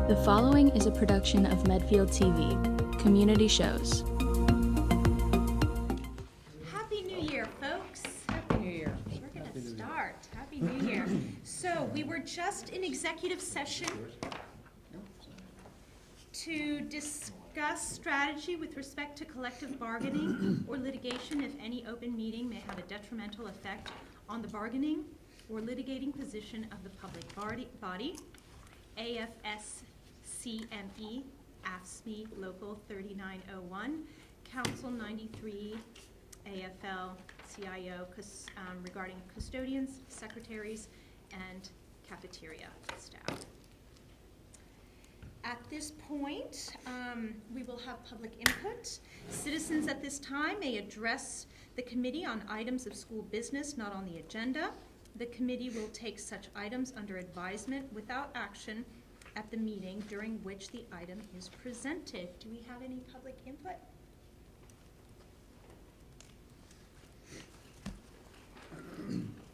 The following is a production of Medfield TV, Community Shows. Happy New Year, folks. Happy New Year. We're going to start. Happy New Year. So we were just in executive session to discuss strategy with respect to collective bargaining or litigation if any open meeting may have a detrimental effect on the bargaining or litigating position of the public body, AFS-CME, AFSCME Local 3901, Council 93, AFL-CIO regarding custodians, secretaries, and cafeteria staff. At this point, we will have public input. Citizens at this time may address the committee on items of school business not on the agenda. The committee will take such items under advisement without action at the meeting during which the item is presented. Do we have any public input?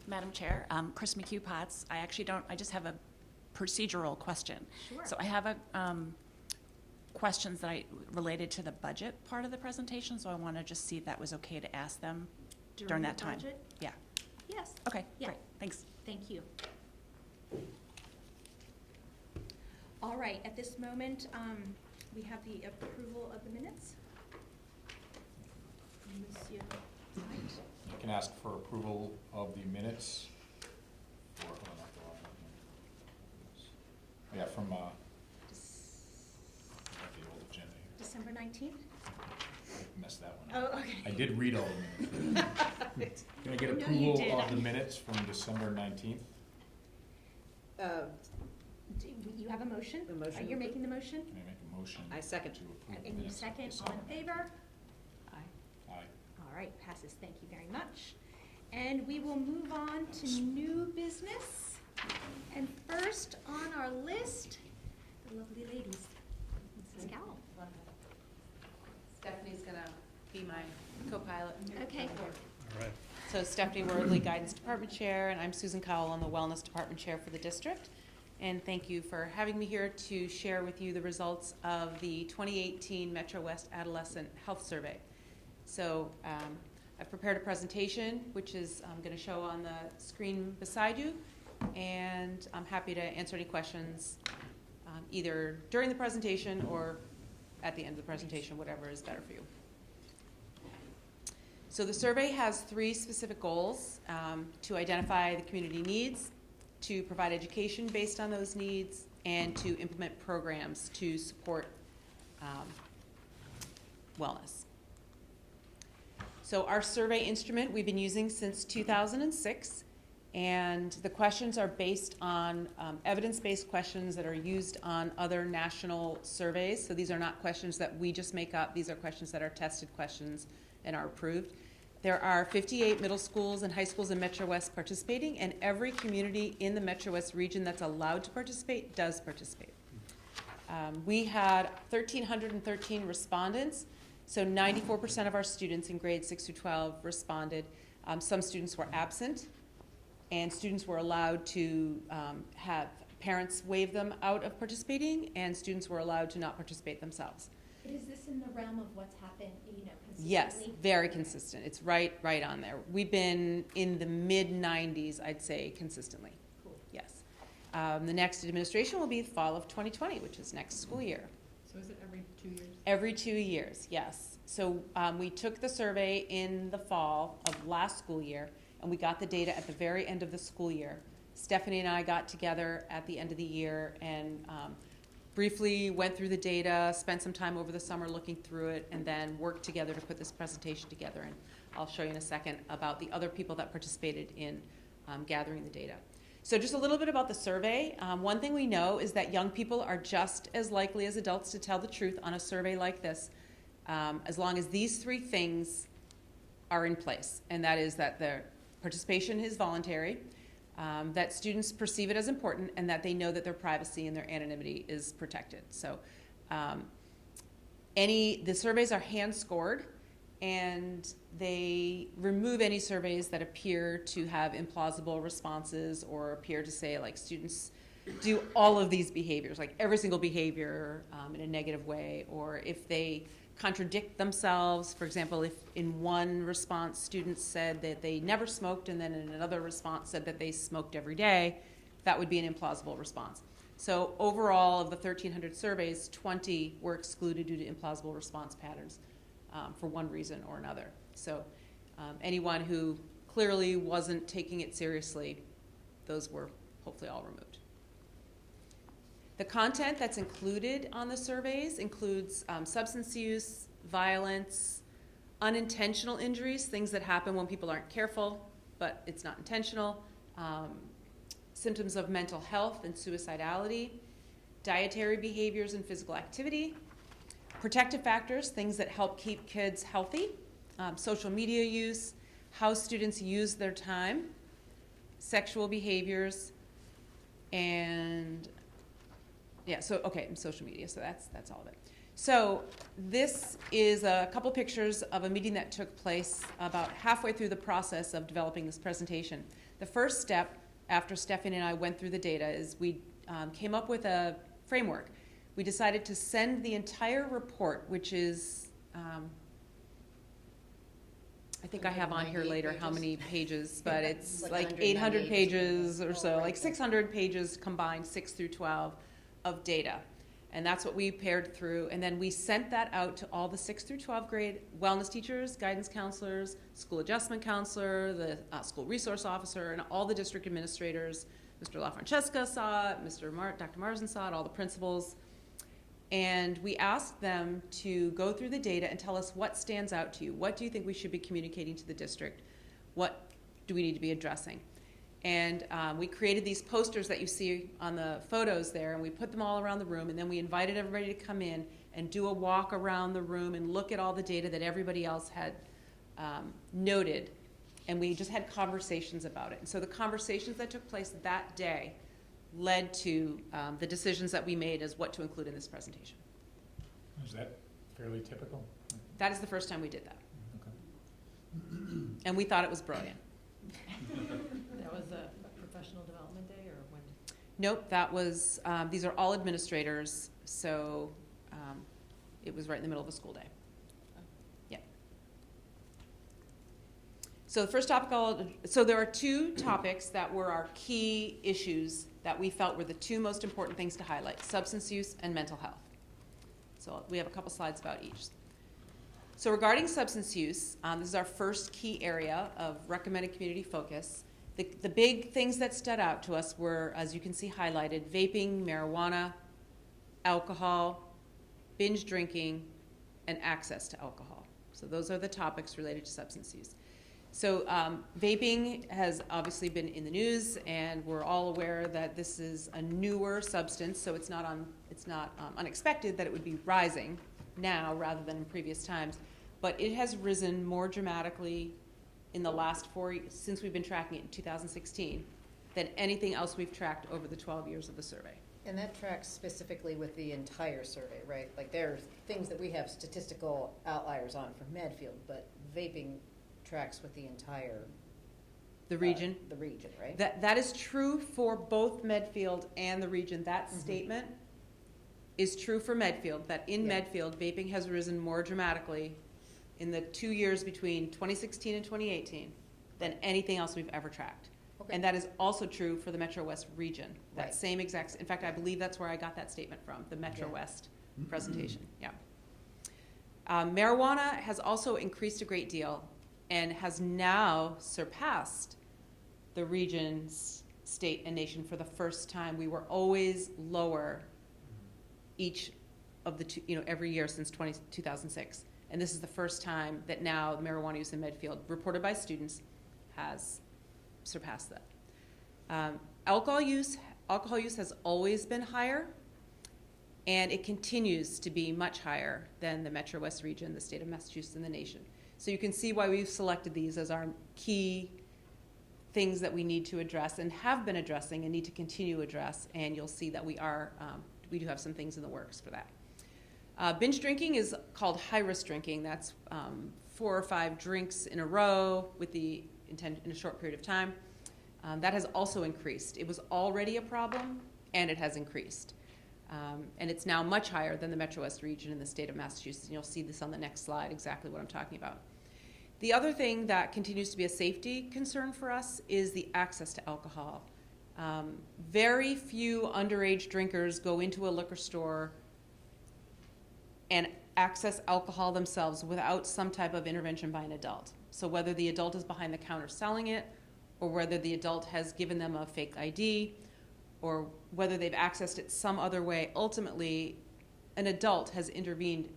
Madam Chair, Chris McHugh Potts. I just have a procedural question. Sure. So I have questions that related to the budget part of the presentation, so I want to just see if that was okay to ask them during that the time. budget? Yeah. Yes. Okay, Yeah. great, thanks. Thank you. All right, at this moment, we have the approval of the minutes. Monsieur Hyde. I can ask for approval of the minutes for, from the old agenda here. December 19th? I messed that one up. Oh, okay. I did read all the minutes. Can I get I know you approval did. of the minutes from December 19th? Do you have a motion? A motion. You're making the motion? Can I make a motion? I second. To approve the And you minutes of second, all December in favor? Aye. Aye. All right, passes, thank you very much. And we will move on to new business. And first on our list, the lovely ladies. Mrs. Cowell. Stephanie's gonna be my co-pilot. Okay. So Stephanie Wordley, Guidance Department Chair, and I'm Susan Cowell, I'm the Wellness Department Chair for the district. And thank you for having me here to share with you the results of the 2018 Metro West Adolescent Health Survey. So I've prepared a presentation, which is going to show on the screen beside you, and I'm happy to answer any questions either during the presentation or at the end of the presentation, whatever is better for you. So the survey has three specific goals: to identify the community needs, to provide education based on those needs, and to implement programs to support wellness. So our survey instrument we've been using since 2006, and the questions are based on evidence-based questions that are used on other national surveys. So these are not questions that we just make up. These are questions that are tested questions and are approved. There are 58 middle schools and high schools in Metro West participating, and every community in the Metro West region that's allowed to participate does participate. We had 1,313 respondents, so 94% of our students in grades 6 through 12 responded. Some students were absent, and students were allowed to have parents waive them out of participating, and students were allowed to not participate themselves. But is this in the realm of what's happened, consistently? Yes, very consistent. It's right on there. We've been in the mid-90s, I'd say, consistently. Cool. Yes. The next administration will be the fall of 2020, which is next school year. So is it every 2 years? Every 2 years, yes. So we took the survey in the fall of last school year, and we got the data at the very end of the school year. Stephanie and I got together at the end of the year and briefly went through the data, spent some time over the summer looking through it, and then worked together to put this presentation together. And I'll show you in a second about the other people that participated in gathering the data. So just a little bit about the survey. One thing we know is that young people are just as likely as adults to tell the truth on a survey like this, as long as these three things are in place. And that is that their participation is voluntary, that students perceive it as important, and that they know that their privacy and their anonymity is protected. So the surveys are hand scored, and they remove any surveys that appear to have implausible responses or appear to say, like, students do all of these behaviors, like every single behavior in a negative way, or if they contradict themselves. For example, if in one response students said that they never smoked and then in another response said that they smoked every day, that would be an implausible response. So overall, of the 1,300 surveys, 20 were excluded due to implausible response patterns for one reason or another. So anyone who clearly wasn't taking it seriously, those were hopefully all removed. The content that's included on the surveys includes substance use, violence, unintentional injuries, things that happen when people aren't careful, but it's not intentional, symptoms of mental health and suicidality, dietary behaviors and physical activity, protective factors, things that help keep kids healthy, social media use, how students use their time, sexual behaviors, and and social media, so that's all of it. So this is a couple pictures of a meeting that took place about halfway through the process of developing this presentation. The first step, after Stephanie and I went through the data, is we came up with a framework. We decided to send the entire report, which is, I think I have on here later how many pages, but it's like 800 pages or so, like 600 pages combined, 6 through 12 of data. And that's what we paired through. And then we sent that out to all the 6 through 12 grade wellness teachers, guidance counselors, school adjustment counselor, the school resource officer, and all the district administrators. Mr. LaFrancesca saw it, Dr. Marsden saw it, all the principals. And we asked them to go through the data and tell us what stands out to you. What do you think we should be communicating to the district? What do we need to be addressing? And we created these posters that you see on the photos there, and we put them all around the room, and then we invited everybody to come in and do a walk around the room and look at all the data that everybody else had noted, and we just had conversations about it. And so the conversations that took place that day led to the decisions that we made as what to include in this presentation. Is that fairly typical? That is the first time we did that, Okay. and we thought it was brilliant. That was a professional development day, or when? Nope, that was, these are all administrators, so it was right in the middle of the school day. Yeah. So the first topic, so there are two topics that were our key issues that we felt were the two most important things to highlight: substance use and mental health. So we have a couple slides about each. So regarding substance use, this is our first key area of recommended community focus. The big things that stood out to us were, as you can see highlighted, vaping, marijuana, alcohol, binge drinking, and access to alcohol. So those are the topics related to substance use. So vaping has obviously been in the news, and we're all aware that this is a newer substance, so it's not unexpected that it would be rising now rather than in previous times. But it has risen more dramatically in the last since we've been tracking it in 2016, than anything else we've tracked over the 12 years of the survey. And that tracks specifically with the entire survey, right? Like there are things that we have statistical outliers on for Medfield, but vaping tracks with the entire The region? The region, right? That is true for both Medfield and the region. That statement is true for Medfield, that in Yeah. Medfield, vaping has risen more dramatically in the 2 years between 2016 and 2018 than anything else we've ever tracked. Okay. And that is also true for the Metro West region. That Right. same exact, in fact, I believe that's where I got that statement from, the Metro Yeah. West presentation, yeah. Marijuana has also increased a great deal and has now surpassed the region's state and nation for the first time. We were always lower each of the two, every year since 2006. And this is the first time that now marijuana use in Medfield, reported by students, has surpassed that. Alcohol use has always been higher, and it continues to be much higher than the Metro West region, the state of Massachusetts, and the nation. So you can see why we've selected these as our key things that we need to address and have been addressing and need to continue to address, and you'll see that we do have some things in the works for that. Binge drinking is called high-risk drinking. That's 4 or 5 drinks in a row with the intent in a short period of time. That has also increased. It was already a problem and it has increased. And it's now much higher than the Metro West region in the state of Massachusetts. And you'll see this on the next slide, exactly what I'm talking about. The other thing that continues to be a safety concern for us is the access to alcohol. Very few underage drinkers go into a liquor store and access alcohol themselves without some type of intervention by an adult. So whether the adult is behind the counter selling it, or whether the adult has given them a fake ID, or whether they've accessed it some other way, ultimately, an adult has intervened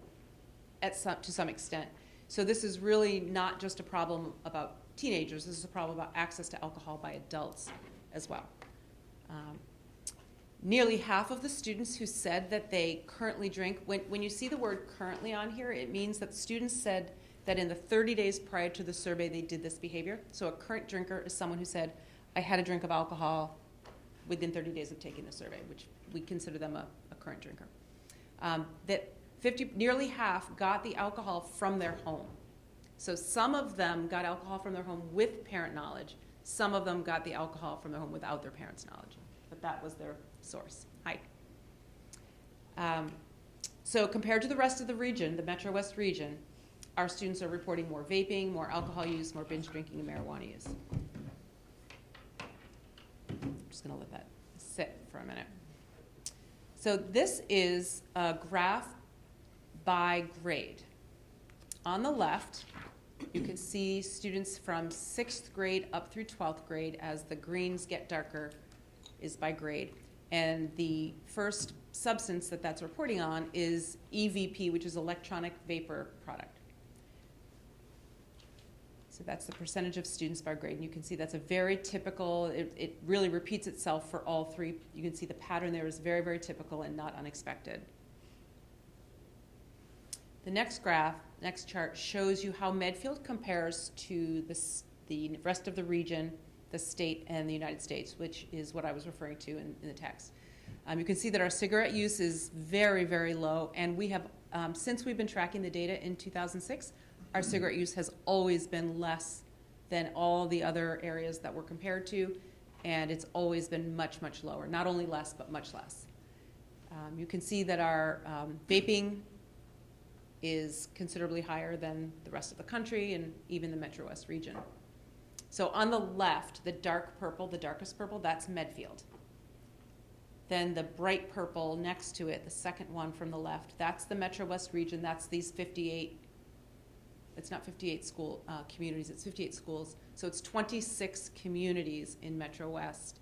to some extent. So this is really not just a problem about teenagers, this is a problem about access to alcohol by adults as well. Nearly half of the students who said that they currently drink, when you see the word currently on here, it means that students said that in the 30 days prior to the survey they did this behavior. So a current drinker is someone who said, I had a drink of alcohol within 30 days of taking the survey, which we consider them a current drinker. Nearly half got the alcohol from their home. So some of them got alcohol from their home with parent knowledge. Some of them got the alcohol from their home without their parents' knowledge. But that was their source. Hi. So compared to the rest of the region, the Metro West region, our students are reporting more vaping, more alcohol use, more binge drinking, and marijuana use. I'm just going to let that sit for a minute. So this is a graph by grade. On the left, you can see students from 6th grade up through 12th grade. As the greens get darker is by grade. And the first substance that's reporting on is EVP, which is electronic vapor product. So that's the percentage of students by grade. And you can see that's a very typical, it really repeats itself for all three. You can see the pattern there is very, very typical and not unexpected. The next graph, next chart, shows you how Medfield compares to the rest of the region, the state, and the United States, which is what I was referring to in the text. You can see that our cigarette use is very, very low, and we have, since we've been tracking the data in 2006, our cigarette use has always been less than all the other areas that we're compared to, and it's always been much, much lower. Not only less, but much less. You can see that our vaping is considerably higher than the rest of the country and even the Metro West region. So on the left, the dark purple, the darkest purple, that's Medfield. Then the bright purple next to it, the second one from the left, that's the Metro West region. That's these 58, it's not 58 school communities, it's 58 schools. So it's 26 communities in Metro West.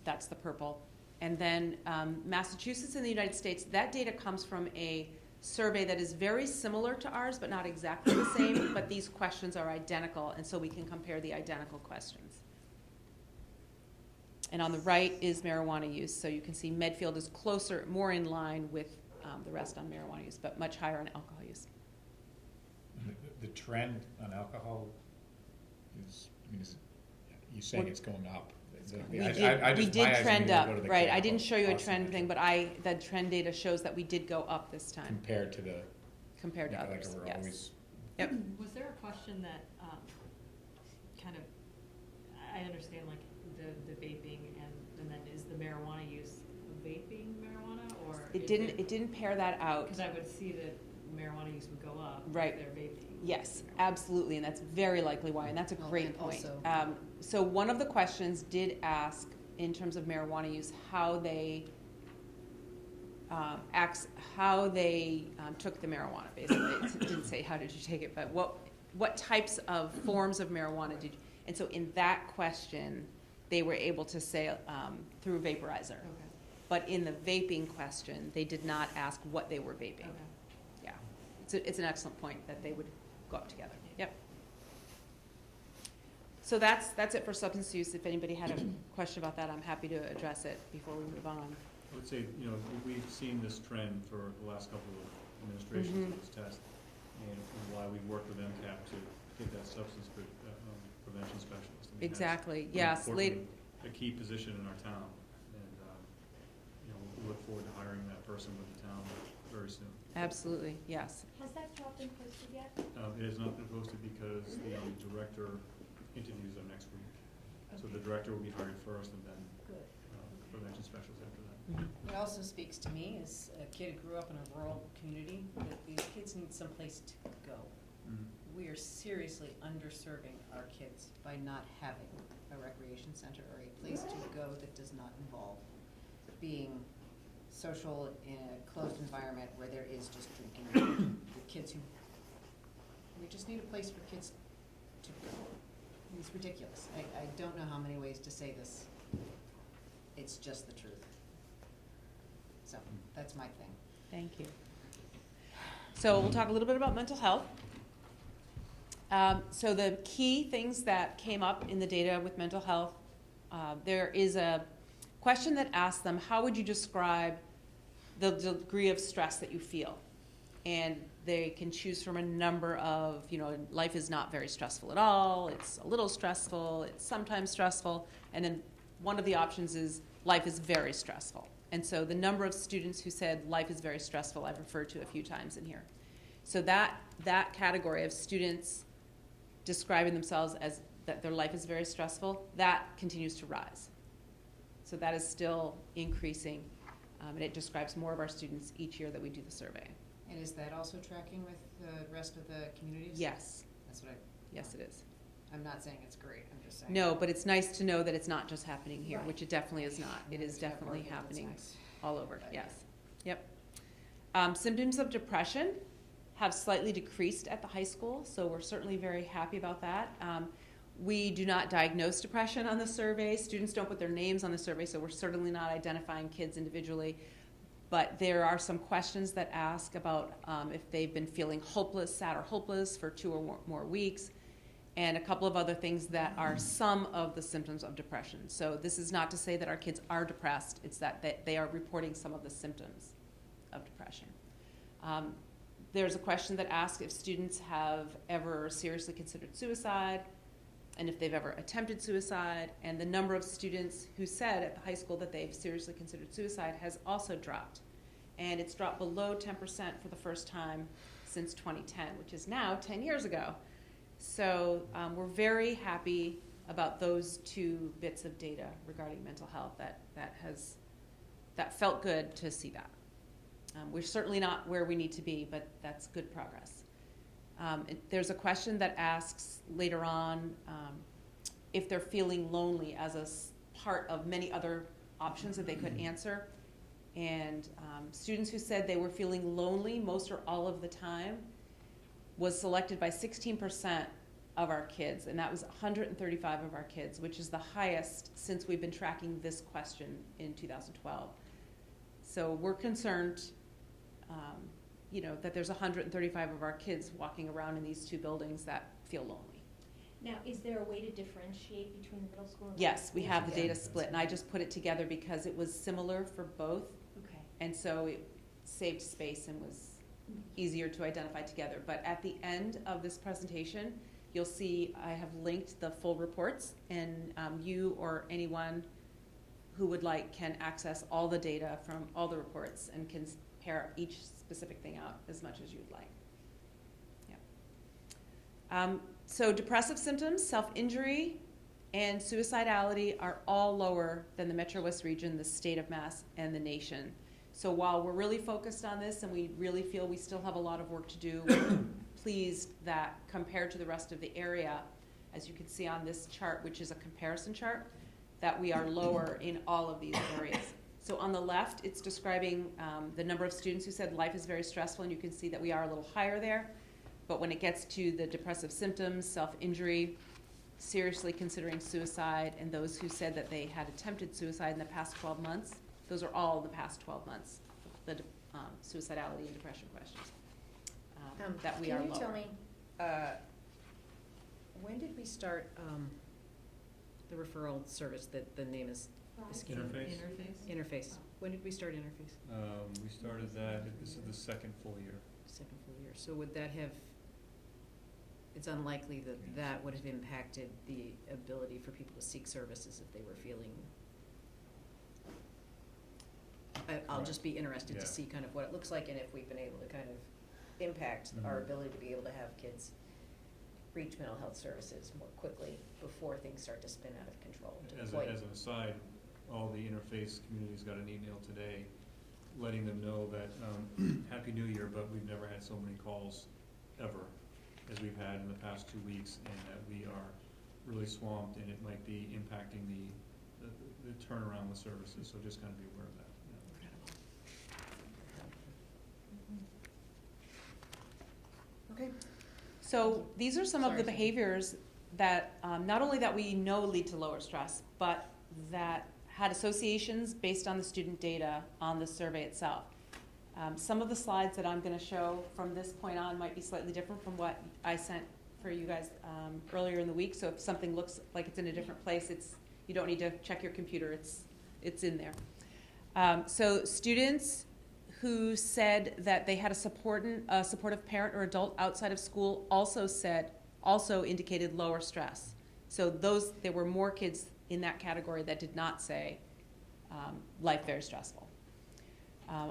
That's the purple. And then Massachusetts and the United States, that data comes from a survey that is very similar to ours, but not exactly the same, but these questions are identical, and so we can compare the identical questions. And on the right is marijuana use, so you can see Medfield is closer, more in line with the rest on marijuana use, but much higher on alcohol use. The trend on alcohol is, you're saying it's going up. We did trend up, right? I didn't show you a trend thing, but the trend data shows that we did go up this time Compared to others. we're Yes. always. Yep. Was there a question that kind of, I understand like the vaping and then is the marijuana use vaping marijuana or? It didn't pair that out. Because I would see that marijuana use would go up Right. if they're vaping. Yes, absolutely, and that's very likely why, and that's a great and point. also- So one of the questions did ask, in terms of marijuana use, how they took the marijuana, basically. It didn't say how did you take it, but what types of forms of marijuana did you, and so in that question, they were able to say through vaporizer. Okay. But in the vaping question, they did not ask what they were vaping. Okay. Yeah, it's an excellent point that they would go up together. Yep. So that's it for substance use. If anybody had a question about that, I'm happy to address it before we move on. I would say, we've seen this trend for the last couple of administrations of this test, and why we work with MCAP to get that substance prevention specialist. I mean, Exactly, that's yes. a key position in our town, and, we look forward to hiring that person with the town very soon. Absolutely, yes. Has that job been posted yet? It has not been posted because the director interviews are next week. So the director will be hired first, and then Good. prevention specialists after that. It also speaks to me as a kid who grew up in a rural community, that these kids need someplace to go. Mhm. We are seriously underserving our kids by not having a recreation center or a place to go that does not involve being social in a closed environment where there is just drinking. The kids who, we just need a place for kids to go. It's ridiculous. I don't know how many ways to say this. It's just the truth. So, that's my thing. Thank you. So we'll talk a little bit about mental health. So the key things that came up in the data with mental health, there is a question that asks them, how would you describe the degree of stress that you feel? And they can choose from a number of, life is not very stressful at all, it's a little stressful, it's sometimes stressful, and then one of the options is life is very stressful. And so the number of students who said life is very stressful, I've referred to a few times in here. So that category of students describing themselves as that their life is very stressful, that continues to rise. So that is still increasing, and it describes more of our students each year that we do the survey. And is that also tracking with the rest of the communities? Yes, That's what yes it is. I'm not saying it's great, I'm just saying. No, but it's nice to know that it's not just happening here, Right. which it definitely is not. It is Yeah, definitely that's happening nice. all over, But, yes. Yep. Symptoms of depression have slightly decreased at the high school, so we're certainly very happy about that. We do not diagnose depression on the survey. Students don't put their names on the survey, so we're certainly not identifying kids individually. But there are some questions that ask about if they've been feeling hopeless, sad or hopeless for 2 or more weeks, and a couple of other things that are some of the symptoms of depression. So this is not to say that our kids are depressed, it's that they are reporting some of the symptoms of depression. There's a question that asks if students have ever seriously considered suicide, and if they've ever attempted suicide, and the number of students who said at the high school that they've seriously considered suicide has also dropped. And it's dropped below 10% for the first time since 2010, which is now 10 years ago. So we're very happy about those 2 bits of data regarding mental health. That felt good to see that. We're certainly not where we need to be, but that's good progress. There's a question that asks later on if they're feeling lonely as a part of many other options that they could answer. And students who said they were feeling lonely most or all of the time was selected by 16% of our kids, and that was 135 of our kids, which is the highest since we've been tracking this question in 2012. So we're concerned that there's 135 of our kids walking around in these 2 buildings that feel lonely. Now, is there a way to differentiate between the middle school and the Yes, high we school? have the Yeah. data split, and I just put it together because it was similar for both, Okay. and so it saved space and was easier to identify together. But at the end of this presentation, you'll see I have linked the full reports, and you or anyone who would like can access all the data from all the reports and can compare each specific thing out as much as you'd like. Yeah. So depressive symptoms, self-injury, and suicidality are all lower than the Metro West region, the state of Mass, and the nation. So while we're really focused on this and we really feel we still have a lot of work to do, we're pleased that compared to the rest of the area, as you can see on this chart, which is a comparison chart, that we are lower in all of these areas. So on the left, it's describing the number of students who said life is very stressful, and you can see that we are a little higher there. But when it gets to the depressive symptoms, self-injury, seriously considering suicide, and those who said that they had attempted suicide in the past 12 months, those are all in the past 12 months, the suicidality and depression questions, that we are lower. Can you tell me, when did we start the referral service that the name is escaping? Interface? Interface. When did we start Interface? We started that, this is the 2nd full year. Second full year. So would that have, it's unlikely that that would have impacted the ability for people to seek services if they were feeling, I'll just be interested to Yeah. see kind of what it looks like and if we've been able to kind of impact our ability to be able to have kids reach mental health services more quickly before things start to spin out of control. to the As point. an aside, all the interface communities got an email today letting them know that, Happy New Year, but we've never had so many calls ever as we've had in the past 2 weeks, and that we are really swamped, and it might be impacting the turnaround with services, so just kind of be aware of that. Okay. So these are some of the Sorry. behaviors that, not only that we know lead to lower stress, but that had associations based on the student data on the survey itself. Some of the slides that I'm gonna show from this point on might be slightly different from what I sent for you guys earlier in the week, so if something looks like it's in a different place, you don't need to check your computer, it's in there. So students who said that they had a supportive parent or adult outside of school also indicated lower stress. So there were more kids in that category that did not say life very stressful.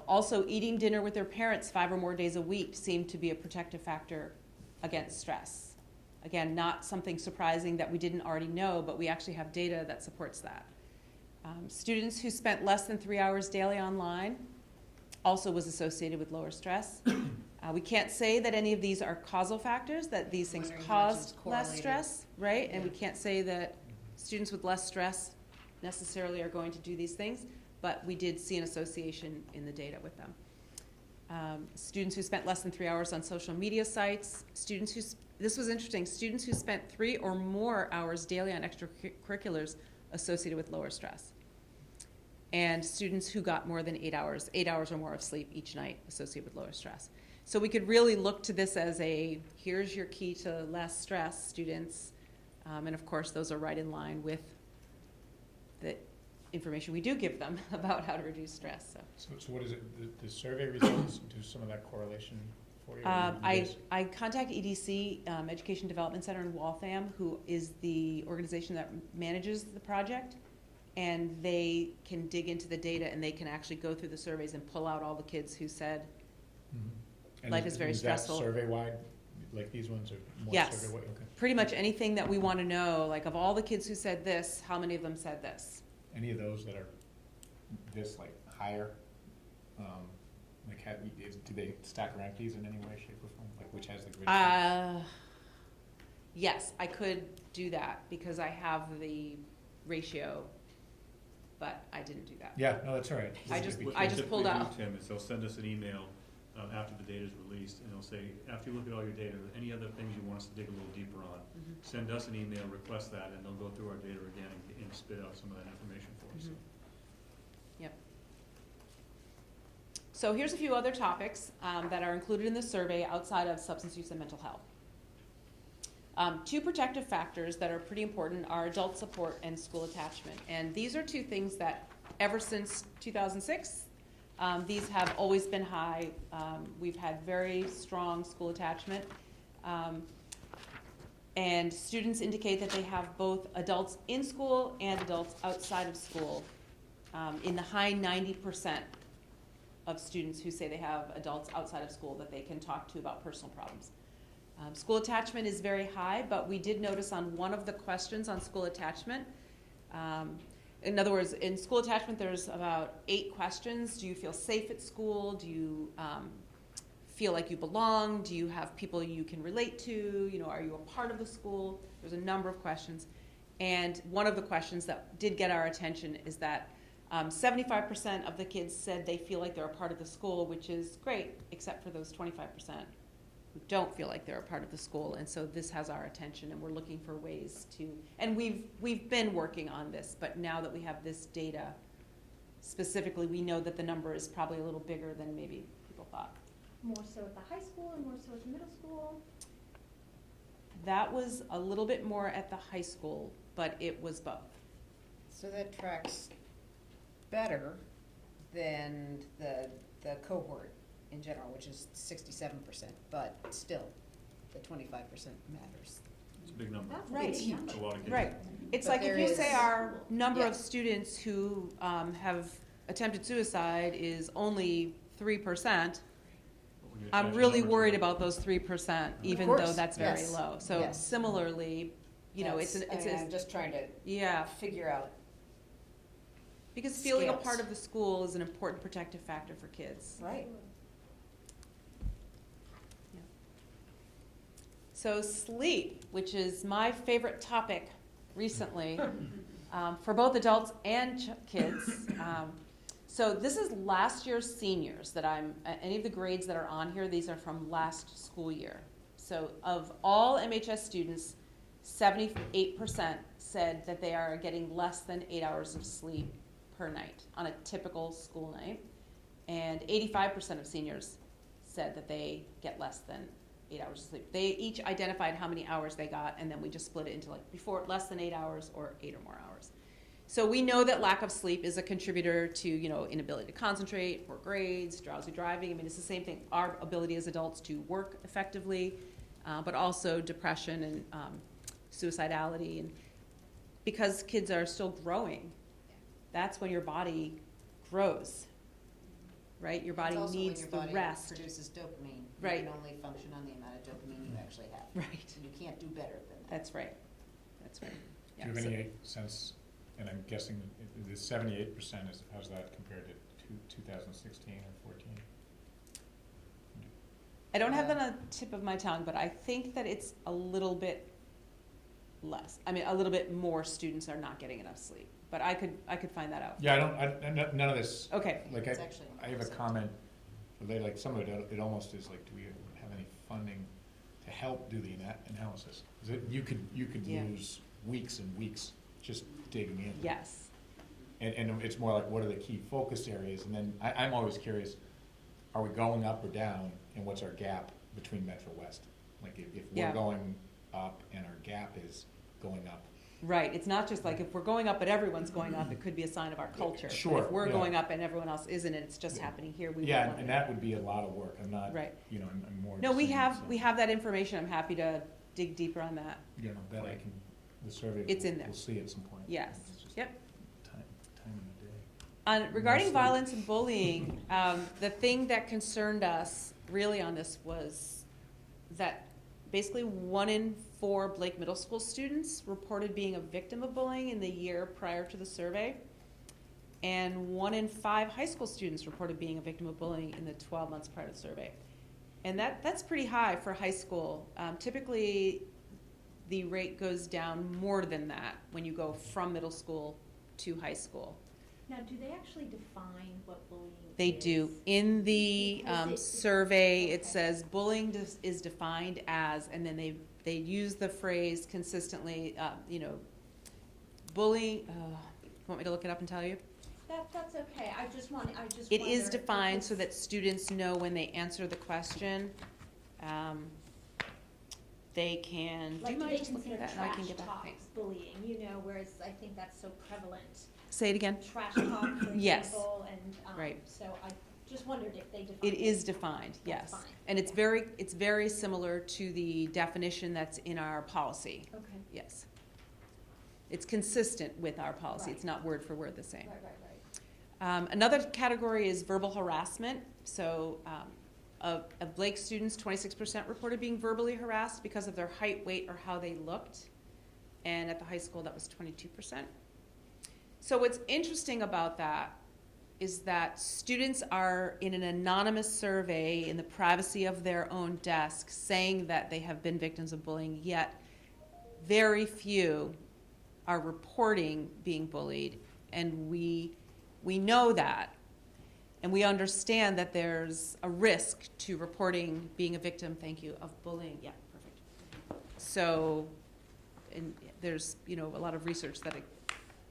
Also, eating dinner with their parents 5 or more days a week seemed to be a protective factor against stress. Again, not something surprising that we didn't already know, but we actually have data that supports that. Students who spent less than 3 hours daily online also was associated with lower stress. We can't say that any of these are causal factors, that these things Wondering how much caused is less correlated. stress, right? And we Yeah. can't say that students with less stress necessarily are going to do these things, but we did see an association in the data with them. Students who spent less than 3 hours on social media sites, this was interesting, students who spent 3 or more hours daily on extracurriculars associated with lower stress. And students who got more than 8 hours or more of sleep each night associated with lower stress. So we could really look to this as here's your key to less stress, students. And of course, those are right in line with the information we do give them about how to reduce stress, so. So what is it, the survey results do some of that correlation for you? Or you guys- I contact EDC, Education Development Center in Waltham, who is the organization that manages the project, and they can dig into the data and they can actually go through the surveys and pull out all the kids who said, Mhm. And life is very stressful. Is that survey-wide, like these ones are more Yes. survey-wide? Okay. pretty much anything that we want to know, like of all the kids who said this, how many of them said this? Any of those that are this, like, higher, do they stack rank these in any way, shape, or form? Like, which has the greatest? Yes, I could do that because I have the ratio, but I didn't do that. Yeah, no, that's all right. I This just- would be- What I they'll just pulled typically out. do, Tim, is they'll send us an email after the data is released, and they'll say, after you look at all your data, any other things you want us to dig a little deeper on, Mhm. send us an email, request that, and they'll go through our data again and spit out some of that information for us. Mhm. Yep. So here's a few other topics that are included in the survey outside of substance use and mental health. 2 protective factors that are pretty important are adult support and school attachment. And these are 2 things that ever since 2006, these have always been high. We've had very strong school attachment. And students indicate that they have both adults in school and adults outside of school. In the high 90% of students who say they have adults outside of school that they can talk to about personal problems. School attachment is very high, but we did notice on one of the questions on school attachment, in other words, in school attachment, there's about 8 questions. Do you feel safe at school? Do you feel like you belong? Do you have people you can relate to? You know, are you a part of the school? There's a number of questions. And one of the questions that did get our attention is that 75% of the kids said they feel like they're a part of the school, which is great, except for those 25% who don't feel like they're a part of the school. And so this has our attention, and we're looking for ways to, and we've been working on this, but now that we have this data, specifically, we know that the number is probably a little bigger than maybe people thought. More so at the high school and more so at the middle school? That was a little bit more at the high school, but it was both. So that tracks better than the cohort in general, which is 67%, but still, the 25% matters. It's a big number. That's a Right. big number. It's a lot of kids. Right. It's But like if there you is- say our number of Yeah. students who have attempted suicide is only 3%, But when you I'm attach really numbers worried to it- about those 3%, Of even course, though that's very yes, low. So yes. similarly, you know, it's That's- it's I mean, I'm just trying to yeah. figure out Because feeling a Scales. part of the school is an important protective factor for kids. Right. So sleep, which is my favorite topic recently, for both adults and kids. So this is last year's seniors that any of the grades that are on here, these are from last school year. So of all MHS students, 78% said that they are getting less than 8 hours of sleep per night on a typical school night. And 85% of seniors said that they get less than 8 hours of sleep. They each identified how many hours they got, and then we just split it into less than 8 hours or 8 or more hours. So we know that lack of sleep is a contributor to, inability to concentrate, poor grades, drowsy driving. I mean, it's the same thing. Our ability as adults to work effectively, but also depression and suicidality. And because kids are still growing, that's when your body grows, right? Your body It's also when needs your the body rest. produces dopamine. Right. You can only function on the amount of dopamine you actually have. Right. So you can't do better than that. That's right. That's right. Do you have any sense, and I'm guessing the 78% how's that compared to 2016 or 14? I don't have that on the tip of my tongue, but I think that it's a little bit less. I mean, a little bit more students are not getting enough sleep, but I could find that out. Yeah, none of this, Okay. like, It's actually I have a comment related, like, some of it almost is like, do we have any funding to help do the analysis? 'Cause you could Yeah. lose weeks and weeks just digging in. Yes. And it's more like, what are the key focus areas? And then I'm always curious, are we going up or down, and what's our gap between Metro West? Like, if Yeah. we're going up and our gap is going up. Right. It's not just like if we're going up but everyone's going up, it could be a sign of our culture. But Sure, if we're yeah. going up and everyone else isn't, and it's just Yeah. happening here, we Yeah, want and that would be a lot of work. I'm not, Right. I'm more. No, just we saying, have so, that information. I'm happy to dig deeper on that. That I can, the survey. It's in there. We'll see at some point. Yes. It's just Yep. Time in the day. Regarding Mostly. violence and bullying, the thing that concerned us really on this was that basically 1 in 4 Blake Middle School students reported being a victim of bullying in the year prior to the survey. And 1 in 5 high school students reported being a victim of bullying in the 12 months prior to the survey. And that's pretty high for high school. Typically, the rate goes down more than that when you go from middle school to high school. Now, do they actually define what bullying They is? do. In the Because it- survey, it okay. says bullying is defined as, and then they use the phrase consistently, bullying, want me to look it up and tell you? That's okay, I just It is wonder defined if so that it's- students know when they answer the question, they can, do you Like, do mind they just looking consider at that? And I can trash get back, talk thanks. bullying, whereas I think that's so prevalent. Say it again. Trash talk, for Yes. example, and, Right. so I just wondered if they define It is defined, yes. That's fine. And it's very similar to the definition that's in our policy. Okay, Yes. It's consistent with our policy. It's Right. not word for word the same. right. Another category is verbal harassment. So of Blake students, 26% reported being verbally harassed because of their height, weight, or how they looked. And at the high school, that was 22%. So what's interesting about that is that students are in an anonymous survey in the privacy of their own desk saying that they have been victims of bullying, yet very few are reporting being bullied, and we know that, and we understand that there's a risk to reporting being a victim, of bullying. Yeah, perfect. So, and there's, a lot of research that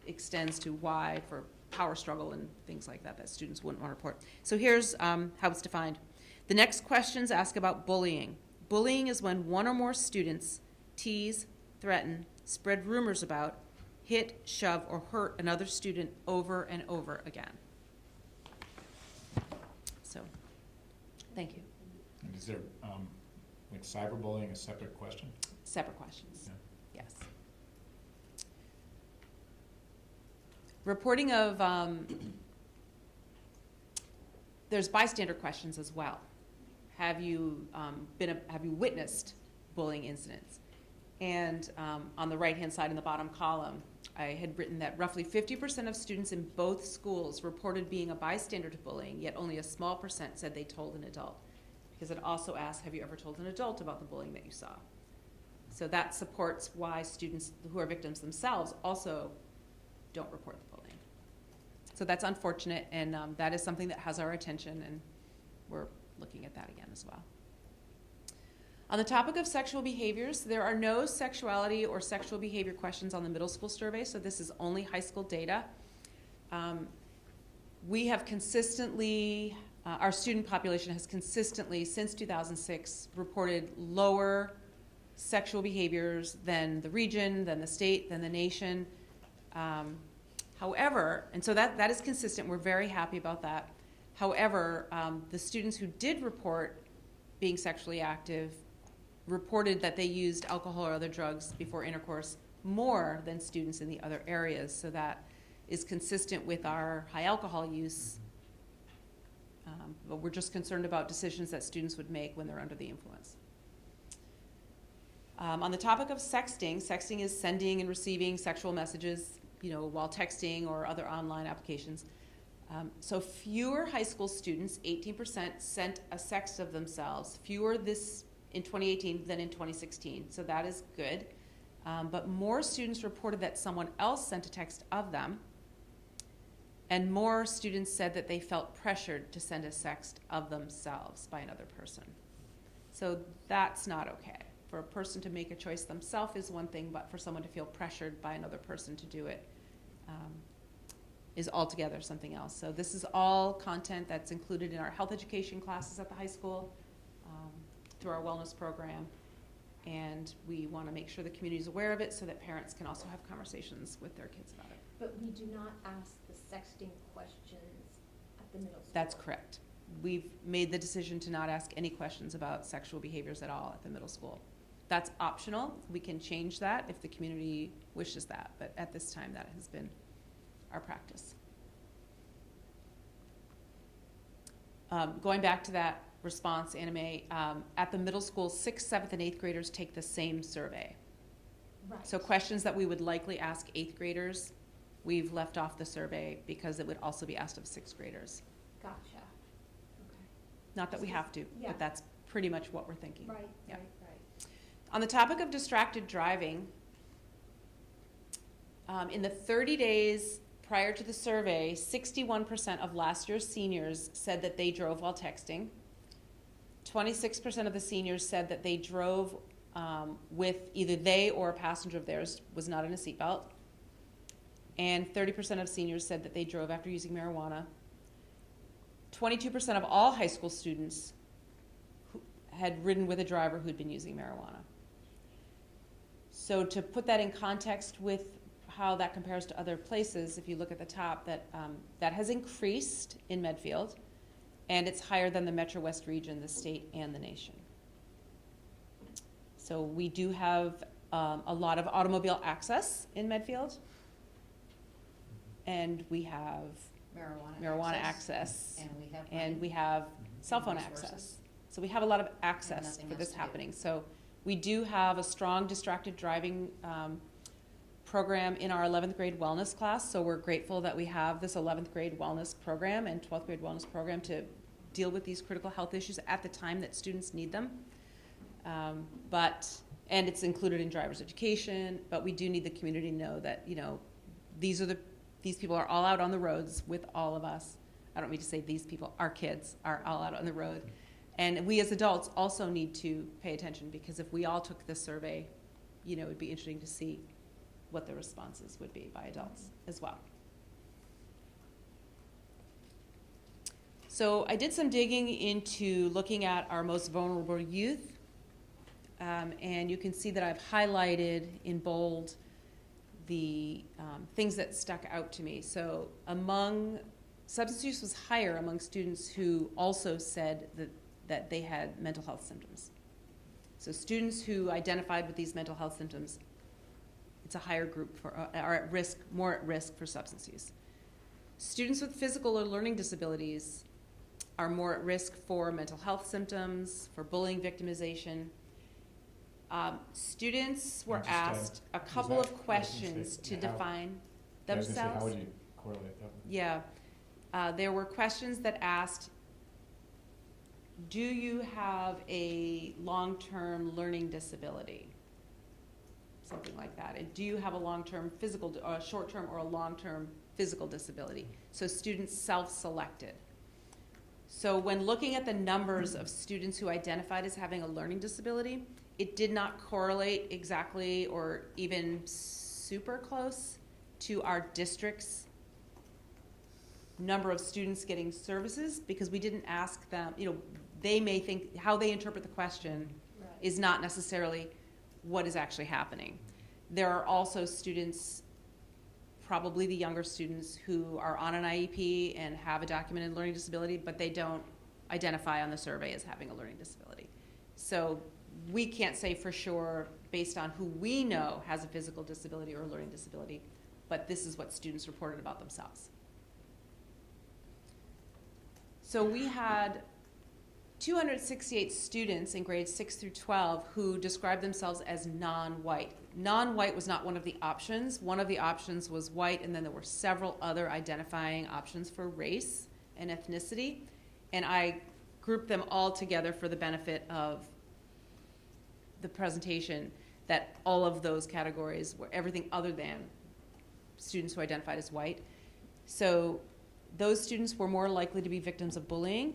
extends to why, for power struggle and things like that students wouldn't want to report. So here's how it's defined. The next questions ask about bullying. Bullying is when one or more students tease, threaten, spread rumors about, hit, shove, or hurt another student over and over again. So, thank you. And is there, like, cyberbullying a separate question? Separate questions. Yeah. Yes. Reporting of, there's bystander questions as well. Have you witnessed bullying incidents? And on the right-hand side in the bottom column, I had written that roughly 50% of students in both schools reported being a bystander to bullying, yet only a small percent said they told an adult. Because it also asked, have you ever told an adult about the bullying that you saw? So that supports why students who are victims themselves also don't report the bullying. So that's unfortunate, and that is something that has our attention, and we're looking at that again as well. On the topic of sexual behaviors, there are no sexuality or sexual behavior questions on the middle school survey, so this is only high school data. We have consistently, our student population has consistently, since 2006, reported lower sexual behaviors than the region, than the state, than the nation. However, and so that is consistent, we're very happy about that. However, the students who did report being sexually active reported that they used alcohol or other drugs before intercourse more than students in the other areas. So that is consistent with our high alcohol use. But we're just concerned about decisions that students would make when they're under the influence. On the topic of sexting, sexting is sending and receiving sexual messages, while texting or other online applications. So fewer high school students, 18%, sent a sext of themselves, fewer this in 2018 than in 2016, so that is good. But more students reported that someone else sent a text of them, and more students said that they felt pressured to send a sext of themselves by another person. So that's not okay. For a person to make a choice themselves is one thing, but for someone to feel pressured by another person to do it is altogether something else. So this is all content that's included in our health education classes at the high school, through our wellness program, and we want to make sure the community is aware of it so that parents can also have conversations with their kids about it. But we do not ask the sexting questions at the middle school. That's correct. We've made the decision to not ask any questions about sexual behaviors at all at the middle school. That's optional. We can change that if the community wishes that, but at this time that has been our practice. Going back to that response, Anna Mae, at the middle school, 6th, 7th, and 8th graders take the same survey. Right. So questions that we would likely ask 8th graders, we've left off the survey because it would also be asked of 6th graders. Gotcha. Okay. Not that we have to, Yeah. but that's pretty much what we're thinking. Right, Yeah. right. On the topic of distracted driving, in the 30 days prior to the survey, 61% of last year's seniors said that they drove while texting. 26% of the seniors said that they drove with either they or a passenger of theirs was not in a seatbelt. And 30% of seniors said that they drove after using marijuana. 22% of all high school students had ridden with a driver who'd been using marijuana. So to put that in context with how that compares to other places, if you look at the top, that has increased in Medfield, and it's higher than the Metro West region, the state, and the nation. So we do have a lot of automobile access in Medfield, and we have marijuana access, and we have cell phone resources. access. So we have a lot of access nothing for else this to do. happening. So we do have a strong distracted driving program in our 11th grade wellness class. So we're grateful that we have this 11th grade wellness program and 12th grade wellness program to deal with these critical health issues at the time that students need them. And it's included in driver's education, but we do need the community to know that, these people are all out on the roads with all of us. I don't mean to say these people, our kids are all out on the road. And we as adults also need to pay attention, because if we all took this survey, it would be interesting to see what the responses would be by adults as well. So I did some digging into looking at our most vulnerable youth, and you can see that I've highlighted in bold the things that stuck out to me. So substance use was higher among students who also said that they had mental health symptoms. So students who identified with these mental health symptoms, it's a higher group are more at risk for substance use. Students with physical or learning disabilities are more at risk for mental health symptoms, for bullying victimization. Students were Just, asked a was couple that- of I was gonna questions say, to how- define I was gonna say, how themselves. would you correlate that? Yeah. There were questions that asked, do you have a long-term learning disability? Something like that. And do you have a long-term physical, or a short-term or a long-term physical disability? So students self-selected. So when looking at the numbers of students who identified as having a learning disability, it did not correlate exactly or even super close to our district's number of students getting services, because we didn't ask them, they may think how they interpret the question is not necessarily what is actually happening. There are also students, probably the younger students, who are on an IEP and have a documented learning disability, but they don't identify on the survey as having a learning disability. So we can't say for sure, based on who we know has a physical disability or a learning disability, but this is what students reported about themselves. So we had 268 students in grades 6 through 12 who described themselves as non-white. Non-white was not one of the options. One of the options was white, and then there were several other identifying options for race and ethnicity. And I grouped them all together for the benefit of the presentation, that all of those categories were everything other than students who identified as white. So those students were more likely to be victims of bullying,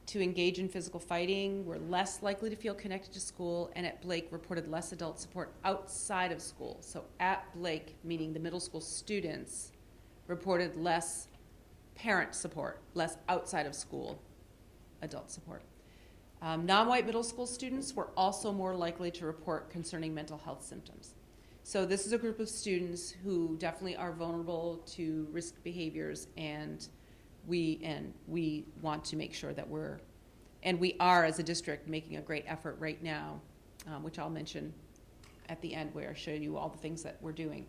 to engage in physical fighting, were less likely to feel connected to school, and at Blake reported less adult support outside of school. So at Blake, meaning the middle school students, reported less parent support, less outside of school adult support. Non-white middle school students were also more likely to report concerning mental health symptoms. So this is a group of students who definitely are vulnerable to risk behaviors, and we want to make sure that we are as a district making a great effort right now, which I'll mention at the end, where I show you all the things that we're doing,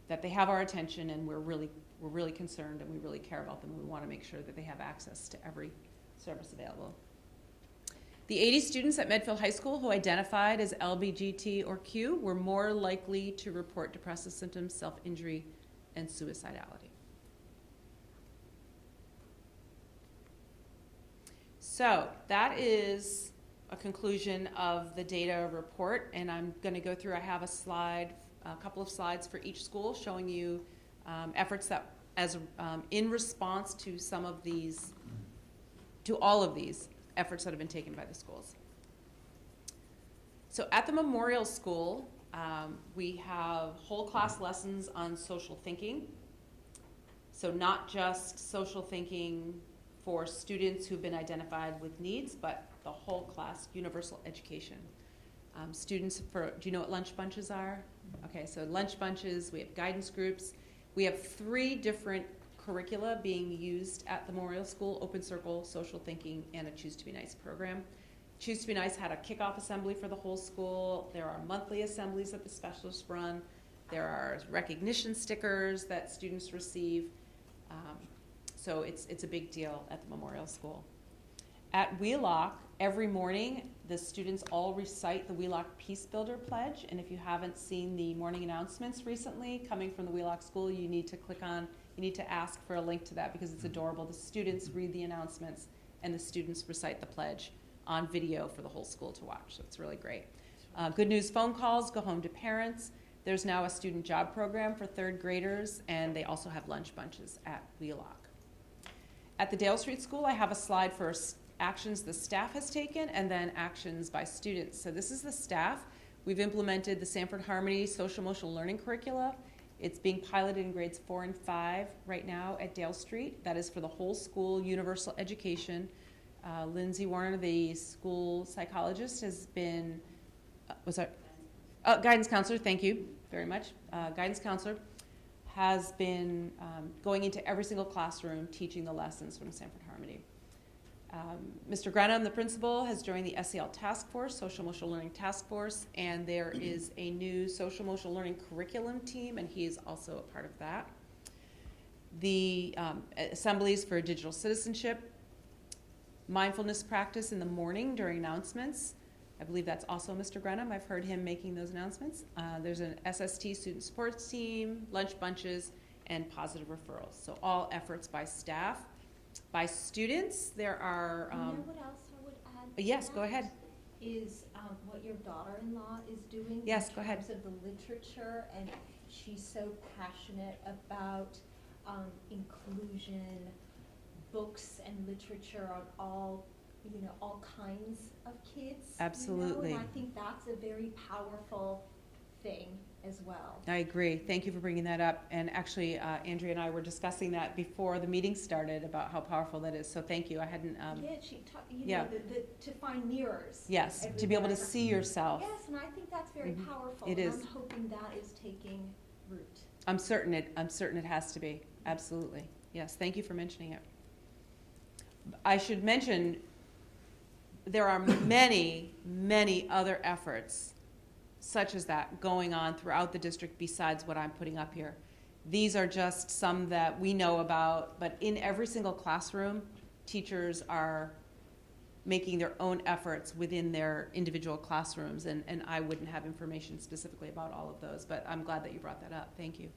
that they have our attention, and we're really concerned, and we really care about them, and we want to make sure that they have access to every service available. The 80 students at Medfield High School who identified as LBGT or Q were more likely to report depressive symptoms, self-injury, and suicidality. So that is a conclusion of the data report, and I'm going to go through, I have a couple of slides for each school showing you efforts that, in response to all of these efforts that have been taken by the schools. So at the Memorial School, we have whole class lessons on social thinking. So not just social thinking for students who've been identified with needs, but the whole class, universal education. Do you know what lunch bunches are? Okay, so lunch bunches, we have guidance groups. We have 3 different curricula being used at the Memorial School: Open Circle, Social Thinking, and a Choose to Be Nice program. Choose to Be Nice had a kickoff assembly for the whole school. There are monthly assemblies that the specialists run. There are recognition stickers that students receive. So it's a big deal at the Memorial School. At Wheelock, every morning, the students all recite the Wheelock Peace Builder Pledge, and if you haven't seen the morning announcements recently coming from the Wheelock School, you need to ask for a link to that, because it's adorable. The students read the announcements, and the students recite the pledge on video for the whole school to watch, so it's really great. Good news phone calls go home to parents. There's now a student job program for 3rd graders, and they also have lunch bunches at Wheelock. At the Dale Street School, I have a slide for actions the staff has taken, and then actions by students. So this is the staff. We've implemented the Sanford Harmony Social Emotional Learning curricula. It's being piloted in grades 4 and 5 right now at Dale Street. That is for the whole school, universal education. Lindsay Warner, the school psychologist, has been, guidance counselor, thank you very much. Guidance counselor has been going into every single classroom teaching the lessons from Sanford Harmony. Mr. Grenham, the principal, has joined the SEL task force, Social Emotional Learning Task Force, and there is a new social emotional learning curriculum team, and he is also a part of that. The assemblies for digital citizenship, mindfulness practice in the morning during announcements, I believe that's also Mr. Grenham. I've heard him making those announcements. There's an SST student sports team, lunch bunches, and positive referrals. So all efforts by staff. By students, there are, You know what else I would add to yes, go that? ahead. Is what your daughter-in-law is doing. Yes, go ahead. In terms of the literature, and she's so passionate about inclusion, books and literature on all, all kinds of kids. Absolutely. And I think that's a very powerful thing as well. I agree. Thank you for bringing that up. And actually, Andrea and I were discussing that before the meeting started about how powerful that is. So thank you. I hadn't, Yeah, she talked, yeah. To find mirrors. yes, to be able to everywhere. see yourself. Yes, and I think that's very Mhm. powerful. It and is. I'm hoping that is taking root. I'm certain it has to be. Absolutely. Yes, thank you for mentioning it. I should mention, there are many, many other efforts such as that going on throughout the district besides what I'm putting up here. These are just some that we know about, but in every single classroom, teachers are making their own efforts within their individual classrooms, and I wouldn't have information specifically about all of those, but I'm glad that you brought that up. Thank you.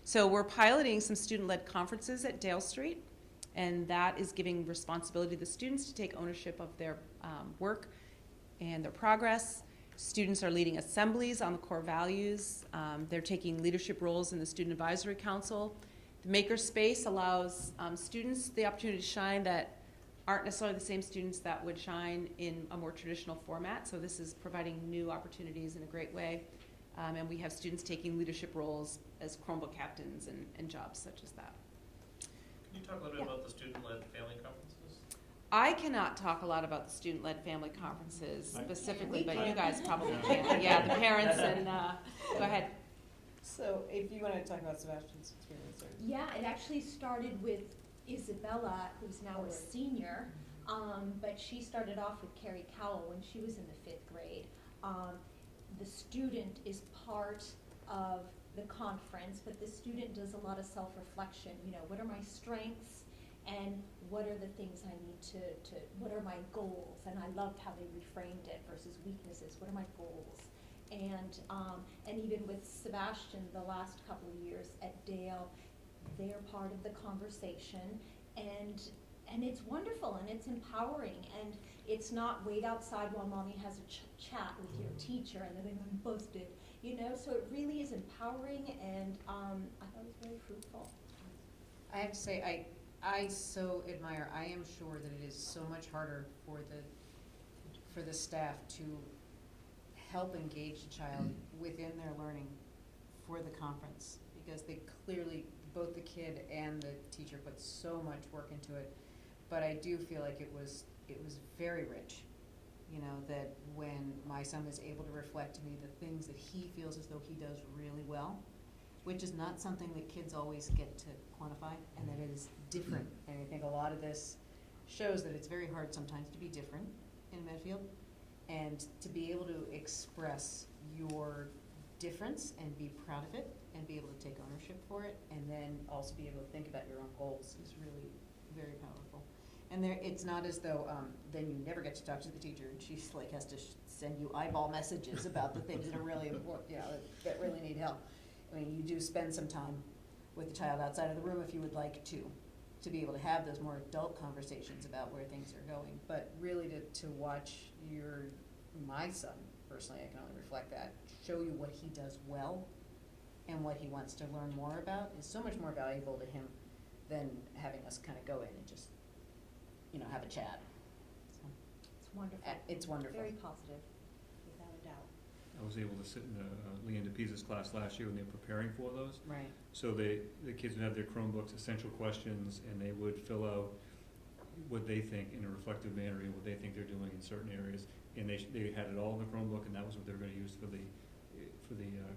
So we're piloting some student-led conferences at Dale Street, and that is giving responsibility to the students to take ownership of their work and their progress. Students are leading assemblies on the core values. They're taking leadership roles in the Student Advisory Council. The Makerspace allows students the opportunity to shine that aren't necessarily the same students that would shine in a more traditional format. So this is providing new opportunities in a great way. And we have students taking leadership roles as Chromebook captains and jobs such as that. Can you talk a little bit about the student-led family conferences? I cannot talk a lot about the student-led family conferences I- specifically, We but can. you guys probably can. Yeah, the parents and, go ahead. So if you want to talk about Sebastian's experience, or Yeah, it actually started with Isabella, who's now a senior, but she started off with Carrie Cowell when she was in the 5th grade. The student is part of the conference, but the student does a lot of self-reflection. What are my strengths and what are the things I need to what are my goals? And I loved how they reframed it versus weaknesses. What are my goals? And even with Sebastian, the last couple of years at Dale, they're part of the conversation, and it's wonderful and it's empowering, and it's not wait outside while mommy has a chat with your teacher and then I'm busted, so it really is empowering, and I thought it was very fruitful. I have to say, I so admire, I am sure that it is so much harder for the staff to help engage the child within their learning for the conference, because they clearly, both the kid and the teacher put so much work into it. But I do feel like it was very rich, that when my son was able to reflect to me the things that he feels as though he does really well, which is not something that kids always get to quantify, and that it is different. And I think a lot of this shows that it's very hard sometimes to be different in Medfield, and to be able to express your difference and be proud of it and be able to take ownership for it, and then also be able to think about your own goals is really very powerful. And it's not as though then you never get to talk to the teacher and she's like has to send you eyeball messages about the things that are really important, that really need help. I mean, you do spend some time with the child outside of the room if you would like to be able to have those more adult conversations about where things are going. But really to watch my son, personally, I can only reflect that, show you what he does well and what he wants to learn more about is so much more valuable to him than having us kind of go in and just, have a chat. So, It's wonderful. it's wonderful. Very positive, without a doubt. I was able to sit in Leanne DePisa's class last year when they were preparing for those. Right. So the kids would have their Chromebooks, essential questions, and they would fill out what they think in a reflective manner, and what they think they're doing in certain areas. And they had it all in the Chromebook, and that was what they were gonna use for the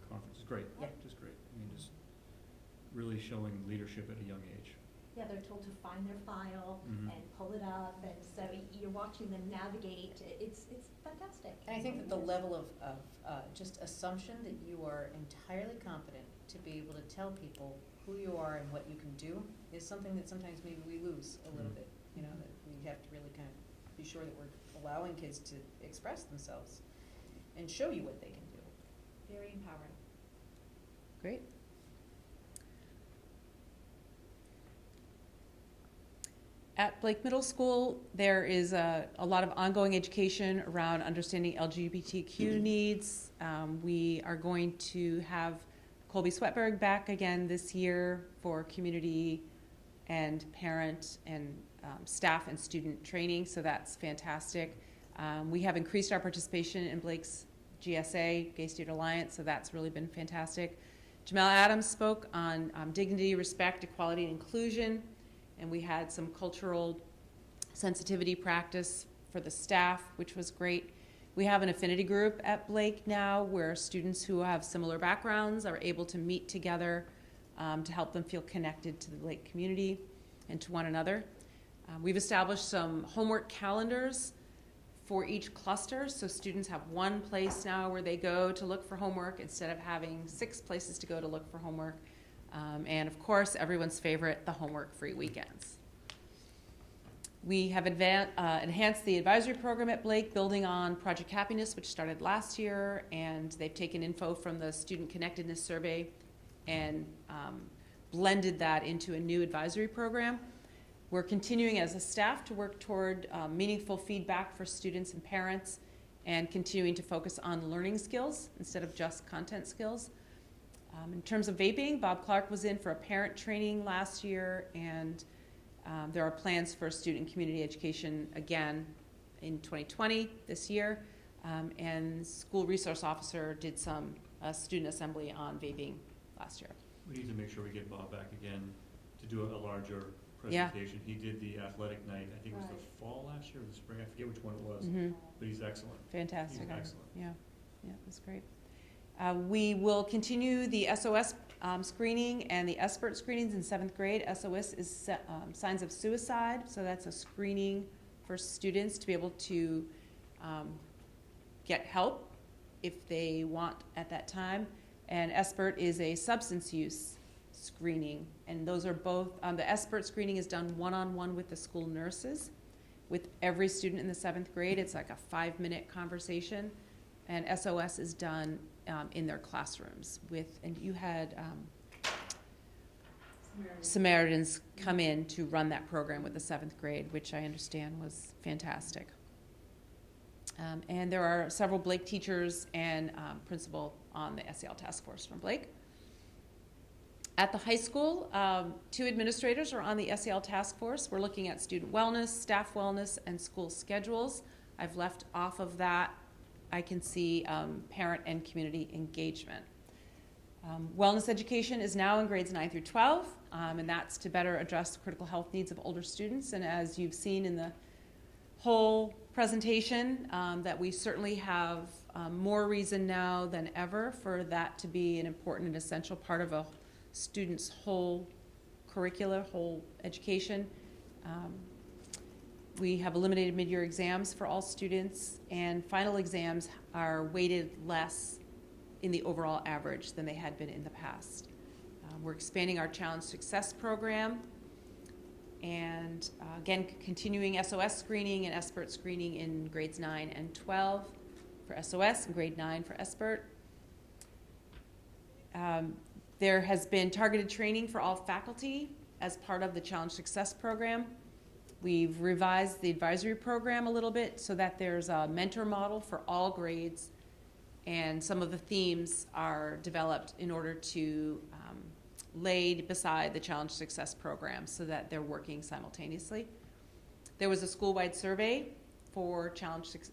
conference. It's great, Yeah. just great. I mean, just really showing leadership at a young age. Yeah, they're told to find their file Mhm. and pull it up, and so you're watching them navigate. It's fantastic. And I think that the level of just assumption that you are entirely competent to be able to tell people who you are and what you can do is something that sometimes maybe we lose a little Mhm. bit, that we have to really kind of be sure that we're allowing kids to express themselves and show you what they can do. Very empowering. Great. At Blake Middle School, there is a lot of ongoing education around understanding LGBTQ needs. We are going to have Colby Sweatberg back again this year for community and parent and staff and student training, so that's fantastic. We have increased our participation in Blake's GSA, Gay Student Alliance, so that's really been fantastic. Jamel Adams spoke on dignity, respect, equality, and inclusion, and we had some cultural sensitivity practice for the staff, which was great. We have an affinity group at Blake now where students who have similar backgrounds are able to meet together to help them feel connected to the Blake community and to one another. We've established some homework calendars for each cluster, so students have one place now where they go to look for homework instead of having 6 places to go to look for homework. And of course, everyone's favorite, the homework-free weekends. We have enhanced the advisory program at Blake, building on Project Happiness, which started last year, and they've taken info from the Student Connectedness Survey and blended that into a new advisory program. We're continuing as a staff to work toward meaningful feedback for students and parents, and continuing to focus on learning skills instead of just content skills. In terms of vaping, Bob Clark was in for a parent training last year, and there are plans for student community education again in 2020, this year. And school resource officer did some student assembly on vaping last year. We need to make sure we get Bob back again to do a larger Yeah. presentation. He did the athletic night, I think it was the fall last year or the spring, I forget which one it was, Mm-hmm. but he's excellent. Fantastic. He's excellent. Yeah, that's great. We will continue the SOS screening and the SBIRT screenings in 7th grade. SOS is signs of suicide, so that's a screening for students to be able to get help if they want at that time. And SBIRT is a substance use screening, and those are both, the SBIRT screening is done one-on-one with the school nurses. With every student in the 7th grade, it's like a 5-minute conversation, and SOS is done in their classrooms with, and you had Samaritans come in to run that program with the 7th grade, which I understand was fantastic. And there are several Blake teachers and principal on the SEL task force from Blake. At the high school, 2 administrators are on the SEL task force. We're looking at student wellness, staff wellness, and school schedules. I've left off of that. I can see parent and community engagement. Wellness education is now in grades 9 through 12, and that's to better address the critical health needs of older students. And as you've seen in the whole presentation, that we certainly have more reason now than ever for that to be an important and essential part of a student's whole curricula, whole education. We have eliminated mid-year exams for all students, and final exams are weighted less in the overall average than they had been in the past. We're expanding our Challenge Success program, and again, continuing SOS screening and SBIRT screening in grades 9 and 12 for SOS and grade 9 for SBIRT. There has been targeted training for all faculty as part of the Challenge Success program. We've revised the advisory program a little bit so that there's a mentor model for all grades, and some of the themes are developed in order to lay beside the Challenge Success program so that they're working simultaneously. There was a school-wide survey for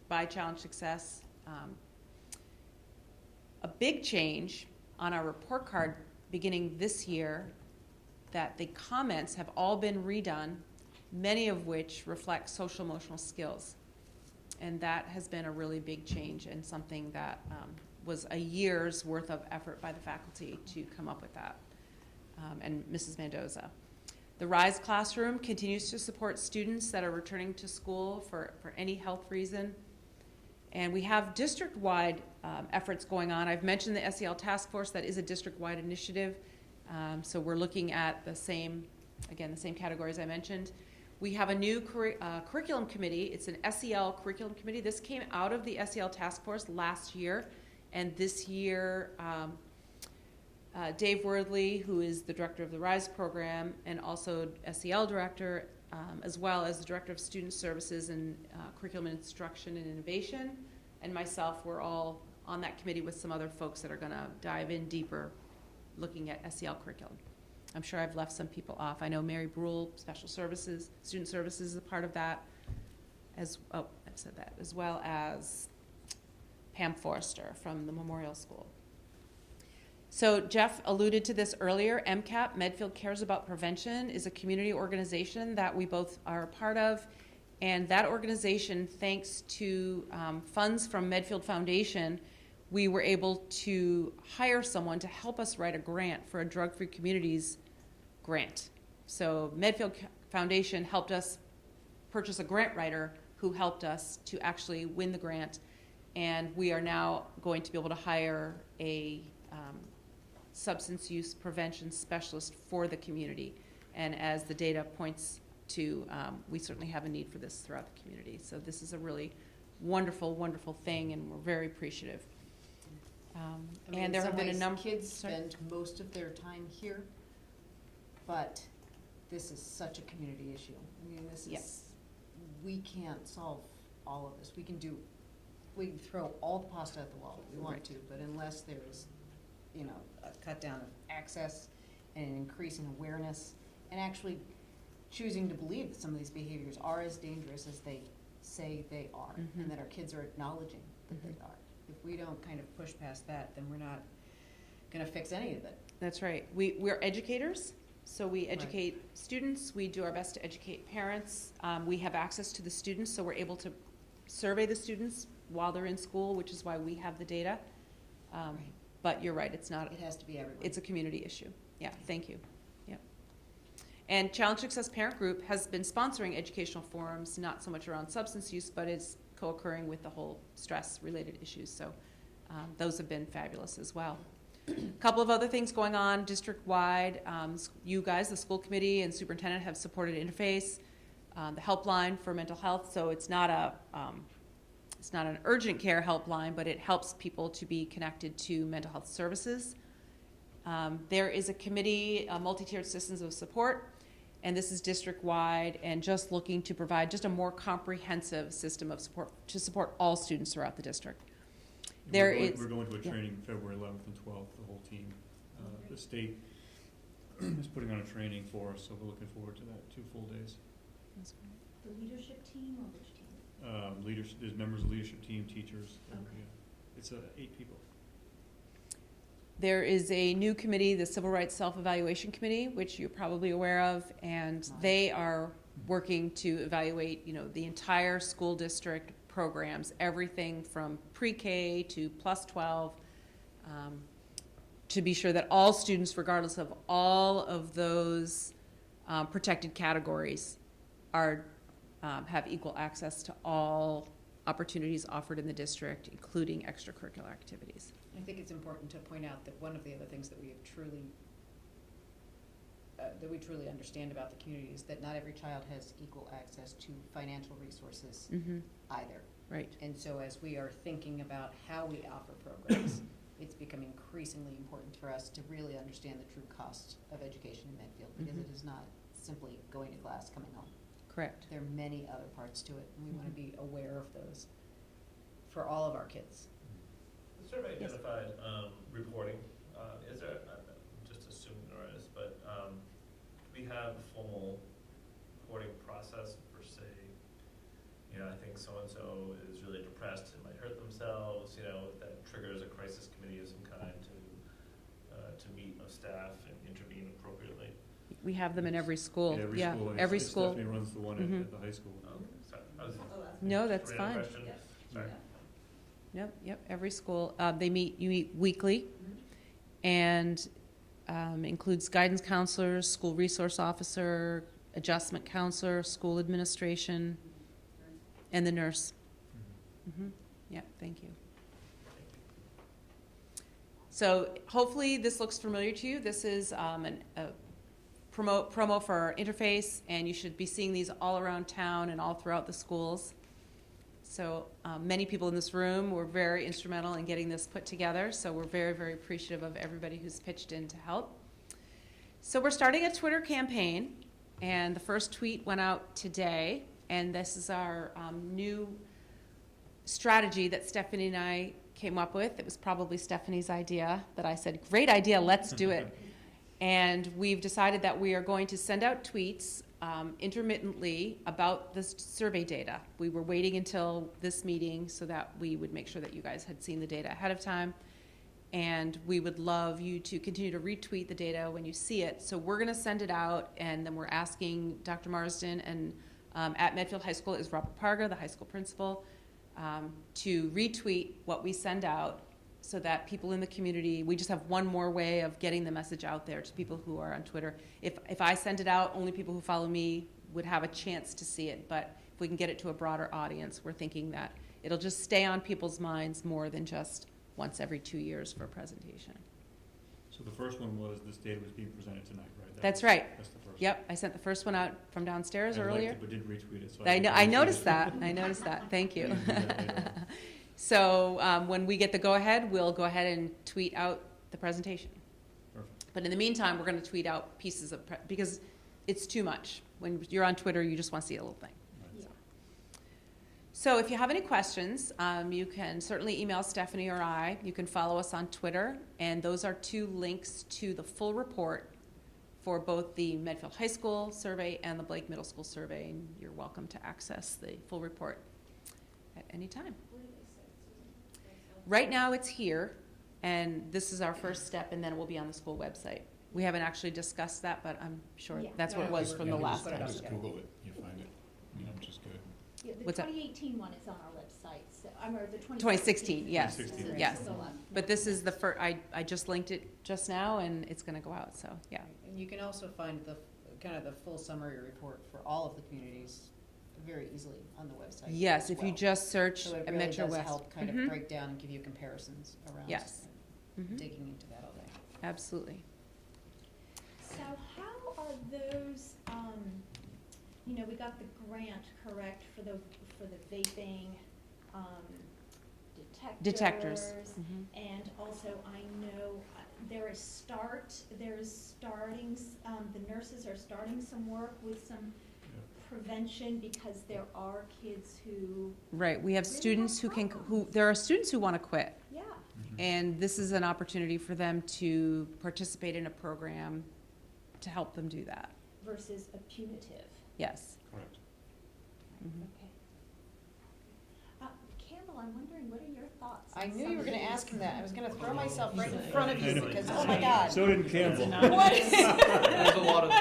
by Challenge Success. A big change on our report card beginning this year, that the comments have all been redone, many of which reflect social emotional skills. And that has been a really big change, and something that was a year's worth of effort by the faculty to come up with that, and Mrs. Mendoza. The RISE classroom continues to support students that are returning to school for any health reason. And we have district-wide efforts going on. I've mentioned the SEL task force. That is a district-wide initiative. So we're looking at the same categories I mentioned. We have a new curriculum committee. It's an SEL curriculum committee. This came out of the SEL task force last year, and this year, Dave Wordley, who is the director of the RISE program and also SEL director, as well as the director of student services and curriculum instruction and innovation, and myself, we're all on that committee with some other folks that are going to dive in deeper looking at SEL curriculum. I'm sure I've left some people off. I know Mary Brule, Special Services, Student Services is a part of that, I've said that, as well as Pam Forrester from the Memorial School. So Jeff alluded to this earlier. MCAP, Medfield Cares About Prevention, is a community organization that we both are a part of. And that organization, thanks to funds from Medfield Foundation, we were able to hire someone to help us write a grant for a drug-free communities grant. So Medfield Foundation helped us purchase a grant writer who helped us to actually win the grant. And we are now going to be able to hire a substance use prevention specialist for the community. And as the data points to, we certainly have a need for this throughout the community. So this is a really wonderful, wonderful thing, and we're very appreciative. I mean, And there in have some been a ways, number. kids spend most of their time here, but this is such a community issue. I mean, this is, Yes. we can't solve all of this. We can throw all the pasta at the wall if we want Right. to, but unless there's, you know, a cut down of access and an increase in awareness, and actually choosing to believe that some of these behaviors are as dangerous as they say they are, Mhm. and that our kids are acknowledging that they Mhm. are. If we don't kind of push past that, then we're not gonna fix any of it. That's right. We're educators, so we educate students. We do our best to educate parents. We have access to the students, so we're able to survey the students while they're in school, which is why we have the data. Right. But you're right, it's not, It has to be everyone. it's a community issue. Yeah, thank you. Yep. And Challenge Success Parent Group has been sponsoring educational forums, not so much around substance use, but is co-occurring with the whole stress-related issues. So those have been fabulous as well. A couple of other things going on district-wide. You guys, the school committee and superintendent, have supported Interface, the helpline for mental health. So it's not an urgent care helpline, but it helps people to be connected to mental health services. There is a committee, multi-tiered systems of support, and this is district-wide and just looking to provide just a more comprehensive system of support to support all students throughout the district. There is- We're going to a yeah. training February 11th and 12th, the whole team. The state is putting on a training for us, so we're looking forward to that, 2 full days. That's great. The leadership team or which team? Leadership, there's members of the leadership team, teachers, Okay. yeah. It's 8 people. There is a new committee, the Civil Rights Self-Evaluation Committee, which you're probably aware of, and they are working to evaluate, the entire school district programs, everything from pre-K to plus 12, to be sure that all students, regardless of all of those protected categories, have equal access to all opportunities offered in the district, including extracurricular activities. I think it's important to point out that one of the other things that we have truly understand about the community is that not every child has equal access to financial resources Mm-hmm. either. Right. And so as we are thinking about how we offer programs, it's become increasingly important for us to really understand the true cost of education in Medfield, because Mhm. it is not simply going to class, coming home. Correct. There are many other parts to it, and we want to be aware of those for all of our kids. The survey Yes. identified reporting. Is there, I'm just assuming there is, but do we have a formal reporting process per se? I think so-and-so is really depressed and might hurt themselves, that triggers a crisis committee of some kind to meet with staff and intervene appropriately. We have them in every school. Yeah, every Yeah, school. every It's school. Stephanie runs the one Mhm. at the high school. Sorry, I was. No, that's random fine. question. Sorry. Yep, every school. You meet weekly, and includes guidance counselors, school resource officer, adjustment counselor, school administration, and the nurse. Mm-hmm. Yeah, thank you. So hopefully this looks familiar to you. This is a promo for our interface, and you should be seeing these all around town and all throughout the schools. So many people in this room were very instrumental in getting this put together, so we're very, very appreciative of everybody who's pitched in to help. So we're starting a Twitter campaign, and the first tweet went out today, and this is our new strategy that Stephanie and I came up with. It was probably Stephanie's idea, but I said, great idea, let's do it. And we've decided that we are going to send out tweets intermittently about this survey data. We were waiting until this meeting so that we would make sure that you guys had seen the data ahead of time. And we would love you to continue to retweet the data when you see it. So we're going to send it out, and then we're asking Dr. Marsden, and at Medfield High School is Robert Parga, the high school principal, to retweet what we send out so that people in the community, we just have one more way of getting the message out there to people who are on Twitter. If I send it out, only people who follow me would have a chance to see it. But if we can get it to a broader audience, we're thinking that it'll just stay on people's minds more than just once every 2 years for a presentation. So the first one was this data was being presented tonight, right? That's right. That's the first. Yep, I sent the first one out from downstairs I liked earlier. it, but didn't retweet it, so. I noticed that. I noticed that. Thank you. I can do that later. So when we get the go-ahead, we'll go ahead and tweet out the presentation. Perfect. But in the meantime, we're going to tweet out pieces of, because it's too much. When you're on Twitter, you just want to see a little thing. Right. So if you have any questions, you can certainly email Stephanie or I. You can follow us on Twitter, and those are 2 links to the full report for both the Medfield High School survey and the Blake Middle School survey, and you're welcome to access the full report at any time. Right now, it's here, and this is our first step, and then it will be on the school website. We haven't actually discussed that, but I'm sure Yeah. that's what it was from the last You time. just Google it, you find it, which is good. Yeah, the What's that? 2018 one is on our website, so, or the 2016, yes, 2016. yes. So, But this is the first, I just linked it just now, and it's gonna go out, so, yeah. And you can also find the, kind of the full summary report for all of the communities very easily on the website. Yes, as if you well. just search So it at really Metro does West. help kind Mhm. of break down and give you comparisons around. Yes. Mhm. Digging into that all day. Absolutely. So how are those, we got the grant, correct, for the vaping, Detectors. detectors? And also, I know there's starting, the nurses are starting some work with some prevention, because there are kids who, Right, we have Really students who have can, there are students who wanna quit, yeah, and this is an opportunity for them to participate in a program to help them do that. versus a punitive. Yes. Correct. Mhm. Okay. Campbell, I'm wondering, what are your thoughts? I on knew some you were of gonna these? ask him that. I was gonna throw myself right in front of you because, oh my So God. did Campbell. What? There's a lot of,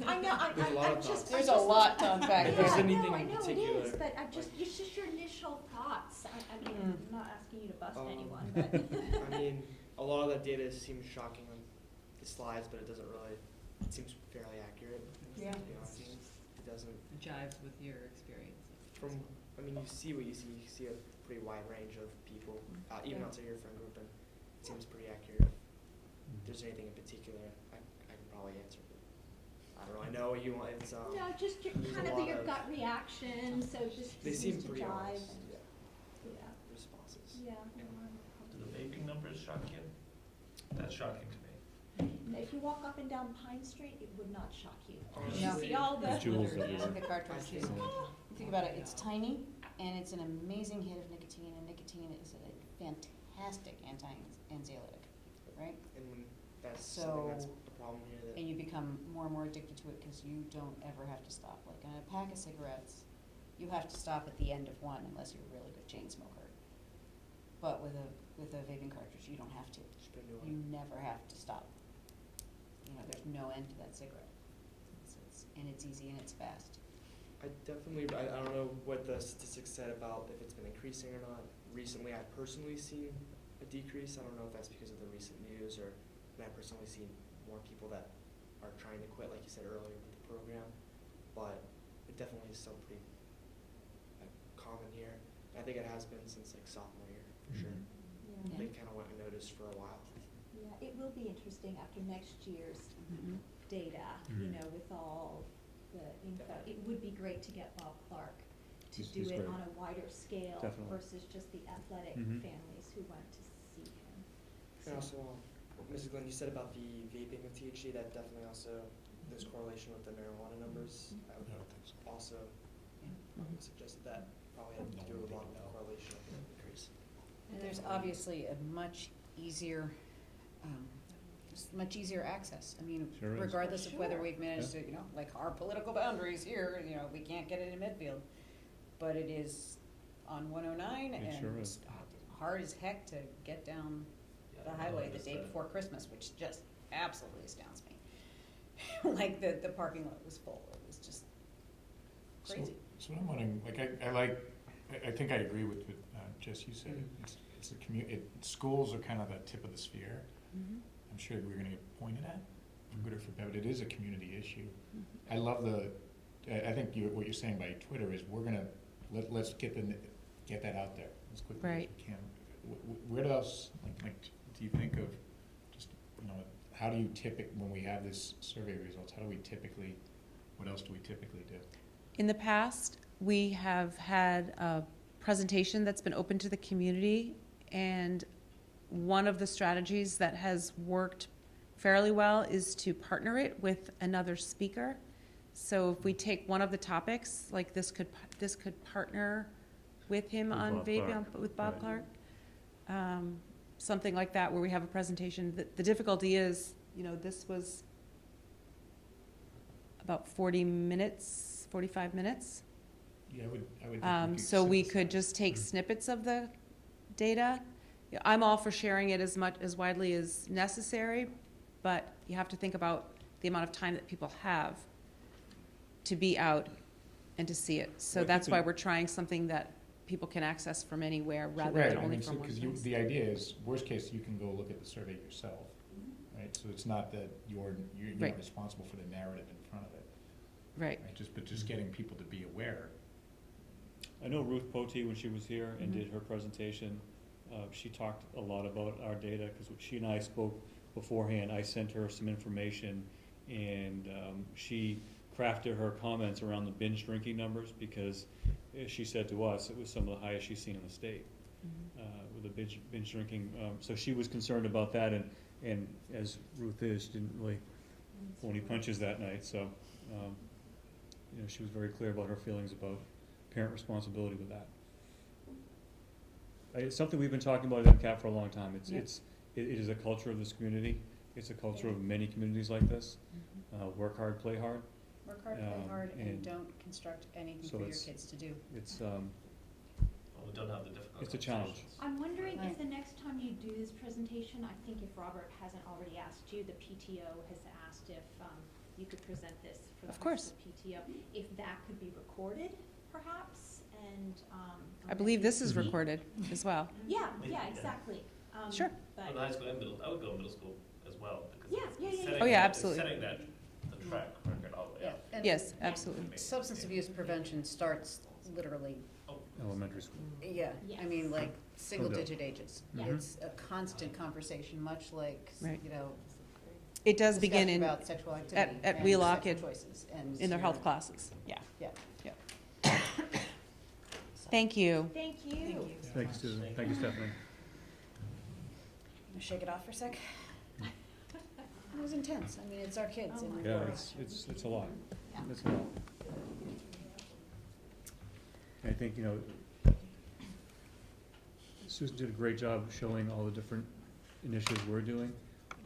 I know, There's a lot I'm of just. thoughts. There's a lot to unpack Yeah, If there's there. anything I in know it particular- is, but it's just your initial thoughts. I mean, I'm not asking you to bust Um, anyone, but. I mean, a lot of that data seems shocking on the slides, but it doesn't really, it seems fairly accurate. Yeah. To be honest. It doesn't, Jives with your experience. from, I mean, you see what you see a pretty wide range of people, even Yeah. outside your friend group, and it seems pretty accurate. If there's anything in particular, I can probably answer, but I don't know, I know you want, it's, No, just your, there's a kind of lot your of- gut reaction, so just they seems seem to pretty jive honest, and, yeah, yeah, responses. yeah. Do the vaping numbers shock you? That's shocking to me. And if you walk up and down Pine Street, it would not shock you. Honestly, You see all the. Jewels See everywhere. the cartridge too. Think about it, it's tiny, and it's an amazing hit of nicotine, and nicotine is a fantastic anti-anxiolytic, right? And when that's something that's So- a problem here that. And you become more and more addicted to it because you don't ever have to stop. Like on a pack of cigarettes, you have to stop at the end of one unless you're a really good chain smoker. But with a vaping cartridge, you don't have to. Just put a new You one. never have to stop. There's no end to that cigarette. And it's easy and it's fast. I definitely, I don't know what the statistics said about if it's been increasing or not. Recently, I've personally seen a decrease. I don't know if that's because of the recent news or I've personally seen more people that are trying to quit, like you said earlier with the program. But it definitely is still pretty common here. I think it has been since like sophomore year, for sure. Yeah. They kind of went unnoticed for a while. Yeah, it will be interesting after next year's Mhm. data, you know, with all the info. It would be great to get Bob Clark to He's do it great. on a wider scale Definitely. versus just the athletic Mhm. families who went to see him. And also, Mrs. Glenn, you said about the vaping of THC, that definitely also, there's correlation with the marijuana numbers. I would I don't think so. also suggested that probably had to do with a lot of the correlation of the increase. And there's obviously a much easier access. I mean, Sure is. regardless of whether Sure. we've managed to, you know, like our political boundaries here, you know, we can't get it in Medfield. But it is on 109 It and sure it's is. hard as heck to get down the highway the day before Christmas, which just absolutely astounds me. Like the parking lot was full. It was just crazy. So I'm wondering, like, I think I agree with what Jess, you said. It's a schools are kind of the tip of the sphere. I'm sure we're gonna get pointed at, for good or for bad, but it is a community issue. I love I think what you're saying by Twitter is we're gonna, let's get that out there as quickly as Right. we can. Where else, like, do you think of, just, you know, how do you when we have this survey results, what else do we typically do? In the past, we have had a presentation that's been open to the community, and one of the strategies that has worked fairly well is to partner it with another speaker. So if we take one of the topics, like this could partner with him With on Bob vaping, Clark. with Bob Right. Clark. Something like that, where we have a presentation. The difficulty is, you know, this was about 40 minutes, 45 minutes. Yeah, I would think we could So we could synthesize. just take snippets of the data. Yeah, I'm all for sharing it as widely as necessary, but you have to think about the amount of time that people have to be out and to see it. So Well, I that's think why we- we're trying something that people can access from anywhere rather Right, than I only mean, from one because place. the idea is, worst case, you can go look at the survey yourself, right? So it's not that you're Right. not responsible for the narrative in front of it, Right. right? But just getting people to be aware. I know Ruth Potee, when she was here and Mhm. did her presentation, she talked a lot about our data, because she and I spoke beforehand. I sent her some information, and she crafted her comments around the binge drinking numbers, because she said to us, it was some of the highest she's seen in the state, with the binge drinking. So she was concerned about that, and as Ruth is, she didn't really pull any punches that night, so, you know, she was very clear about her feelings about parent responsibility with that. It's something we've been talking about at MCAP for a long time. Yeah. It is a culture of this community. It's a culture of many communities like this. Work hard, play hard. Work hard, play hard, and and don't construct anything so for your it's- kids to do. It's, Well, we don't have the difficult It's a challenge. conversations. I'm wondering Right. if the next time you do this presentation, I think if Robert hasn't already asked you, the PTO has asked if you could present this for the Of rest course. of the PTO, if that could be recorded perhaps, and. I believe this is Mhm. recorded as well. Yeah, Yeah. yeah, exactly. Sure. But, In high school and middle, I would go middle school as well, because Yeah, it's yeah, yeah, setting yeah. Oh, yeah, that- absolutely. Setting that, the track record all the way up. And Yes, absolutely. Substance abuse prevention starts literally, elementary school. yeah, I Yes. mean, like, single does. digit ages. Yeah. It's a constant conversation, much like, Right. you know, It does begin discussion in, about sexual activity at and Wheelock sexual and choices and in their health your- classes, yeah. Yeah. Thank you. thank you. Thank you, Susan. Thank you, Stephanie. Wanna shake it off for a sec? It was intense. I mean, it's our kids. Oh and my Yeah, we're- it's a lot. Yeah. It's a lot. I think, you know, Susan did a great job showing all the different initiatives we're doing.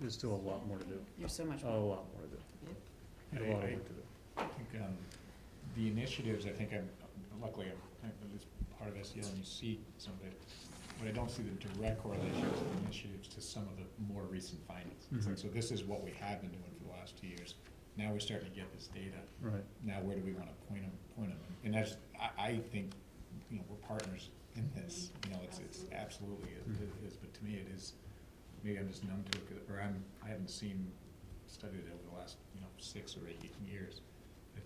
There's still a lot more to do. There's so much A more. lot more to do. A lot of work to do. I think the initiatives, I think luckily I'm at least part of SEL and you see some of it, but I don't see the direct correlation to the initiatives to some of the more recent findings. It's like, Mhm. so this is what we have been doing for the last 2 years. Now we're starting to get this data. Right. Now where do we wanna point them? And that's, I think, you know, we're partners in this, you know, it's absolutely, it is, but to me it is, maybe I'm just numb to it, or I haven't studied it over the last, 6 or 8 years.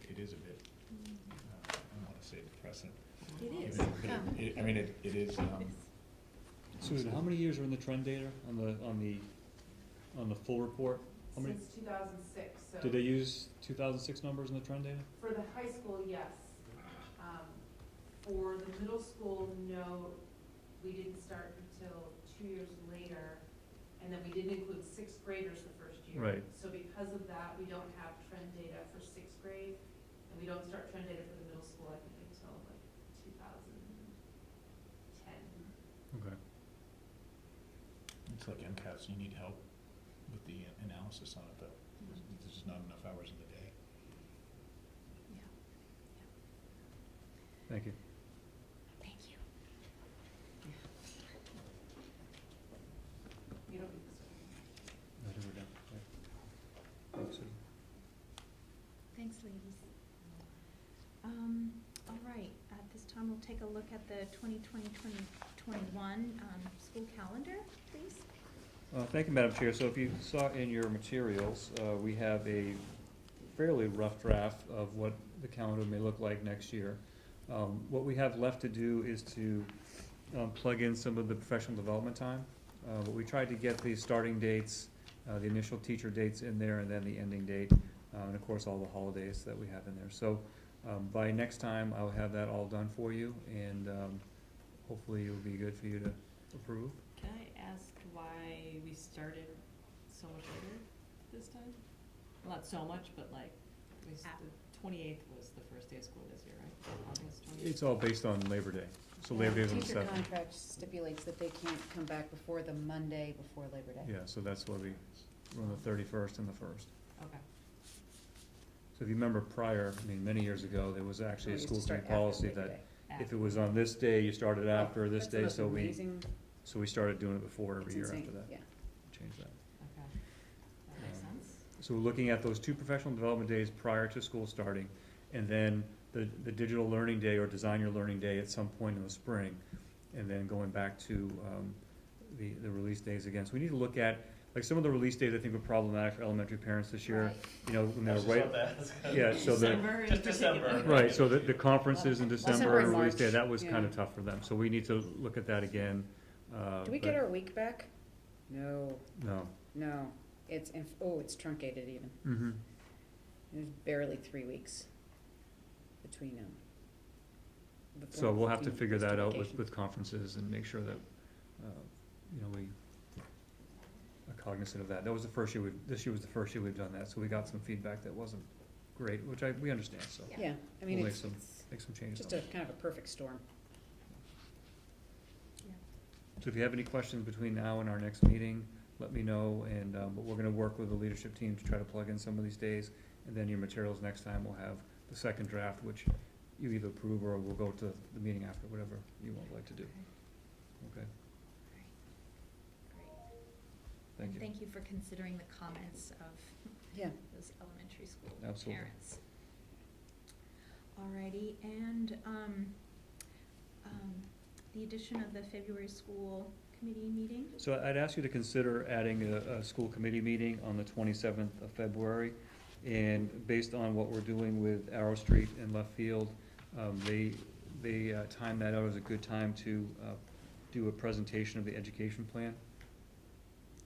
It is a bit, I don't wanna say depressing. It is. But I mean, it is, Susan, how many years are in the trend data on the full report? How many- since 2006, so. Did they use 2006 numbers in the trend data? For the high school, yes. For the middle school, no, we didn't start until 2 years later, and then we didn't include sixth graders the first year. Right. So because of that, we don't have trend data for sixth grade, and we don't start trend data for the middle school, I think, until like 2010. Okay. It's like MCAS, you need help with the analysis on it, though. There's just not enough hours in the day. Thank you. Thank you. You don't need this. I think we're done. Yeah. Thanks, Susan. Thanks, ladies. All right, at this time, we'll take a look at the 2020-2021 school calendar, please. Thank you, Madam Chair. So if you saw in your materials, we have a fairly rough draft of what the calendar may look like next year. What we have left to do is to plug in some of the professional development time. But we tried to get the starting dates, the initial teacher dates in there, and then the ending date, and of course, all the holidays that we have in there. So by next time, I'll have that all done for you, and hopefully it'll be good for you to approve. Can I ask why we started so much later this time? Well, not so much, but like, the 28th was the first day of school this year, right? August 28th? It's all based on Labor Day. So Labor Day is on the Teacher 7th. contract stipulates that they can't come back before the Monday before Labor Day. Yeah, so that's why we're on the 31st and the 1st. Okay. So if you remember prior, I mean, many years ago, there was actually a We used school to start committee after policy Labor that Day. if it was on this day, you started after this That's the day, most so amazing- we started doing it before every it's year insane, after that. Yeah. Change that. Okay. That makes sense. So we're looking at those 2 professional development days prior to school starting, and then the digital learning day or design your learning day at some point in the spring, and then going back to the release days again. So we need to look at, like, some of the release days I think were problematic for elementary parents this year. Right. You know, when I they was were just right, about to ask. yeah, so the, December in Just particular. December. right, so the conferences in December December and and release day, March, that was kind yeah. of tough for them. So we need to look at that again. Do we get our week back? No, No. no. It's, it's truncated even. Mm-hmm. There's barely 3 weeks between them. So we'll have to figure that out with conferences and make sure that, you know, we are cognizant of that. That was the first year this year was the first year we've done that, so we got some feedback that wasn't great, which we understand, so Yeah, I mean, We'll it's make some changes. just on a kind of a perfect storm. So if you have any questions between now and our next meeting, let me know, and, but we're gonna work with the leadership team to try to plug in some of these days, and then your materials next time will have the second draft, which you either approve or we'll go to the meeting after, whatever you would like to do. Okay, Great. thank you. Thank you for considering the comments of Yeah. those elementary school Absolutely. parents. Alrighty, and, the addition of the February school committee meeting. So I'd ask you to consider adding a school committee meeting on the 27th of February. And based on what we're doing with Arrow Street and Left Field, they timed that out as a good time to do a presentation of the education plan.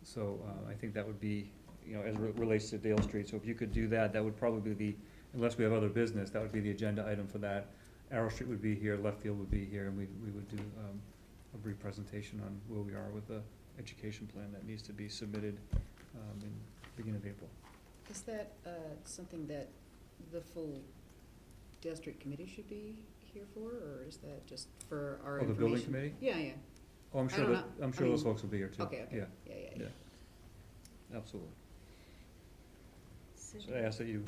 So I think that would be, you know, as it relates to Dale Street. So if you could do that, that would probably be, unless we have other business, that would be the agenda item for that. Arrow Street would be here, Left Field would be here, and we would do a brief presentation on where we are with the education plan that needs to be submitted in beginning of April. Is that something that the full district committee should be here for, or is that just for our Oh, the information? building committee? Yeah, yeah. Oh, I'm I sure don't that, know. I'm I sure those mean- folks will be here too. Okay, okay. Yeah, Yeah. yeah, absolutely. So So I ask that you,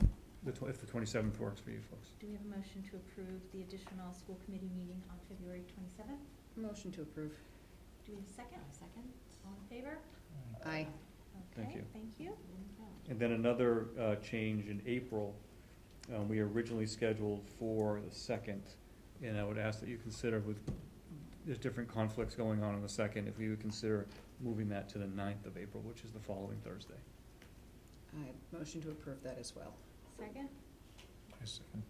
if the 27th works for you folks. do we have a motion to approve the additional school committee meeting on February 27th? Motion to approve. Do we have a second? Second? All in favor? Aye. Thank Okay, you. thank you. And then another change in April, we originally scheduled for the 2nd, and I would ask that you consider there's different conflicts going on the 2nd, if we would consider moving that to the 9th of April, which is the following Thursday. I motion to approve that as well. Second? I second.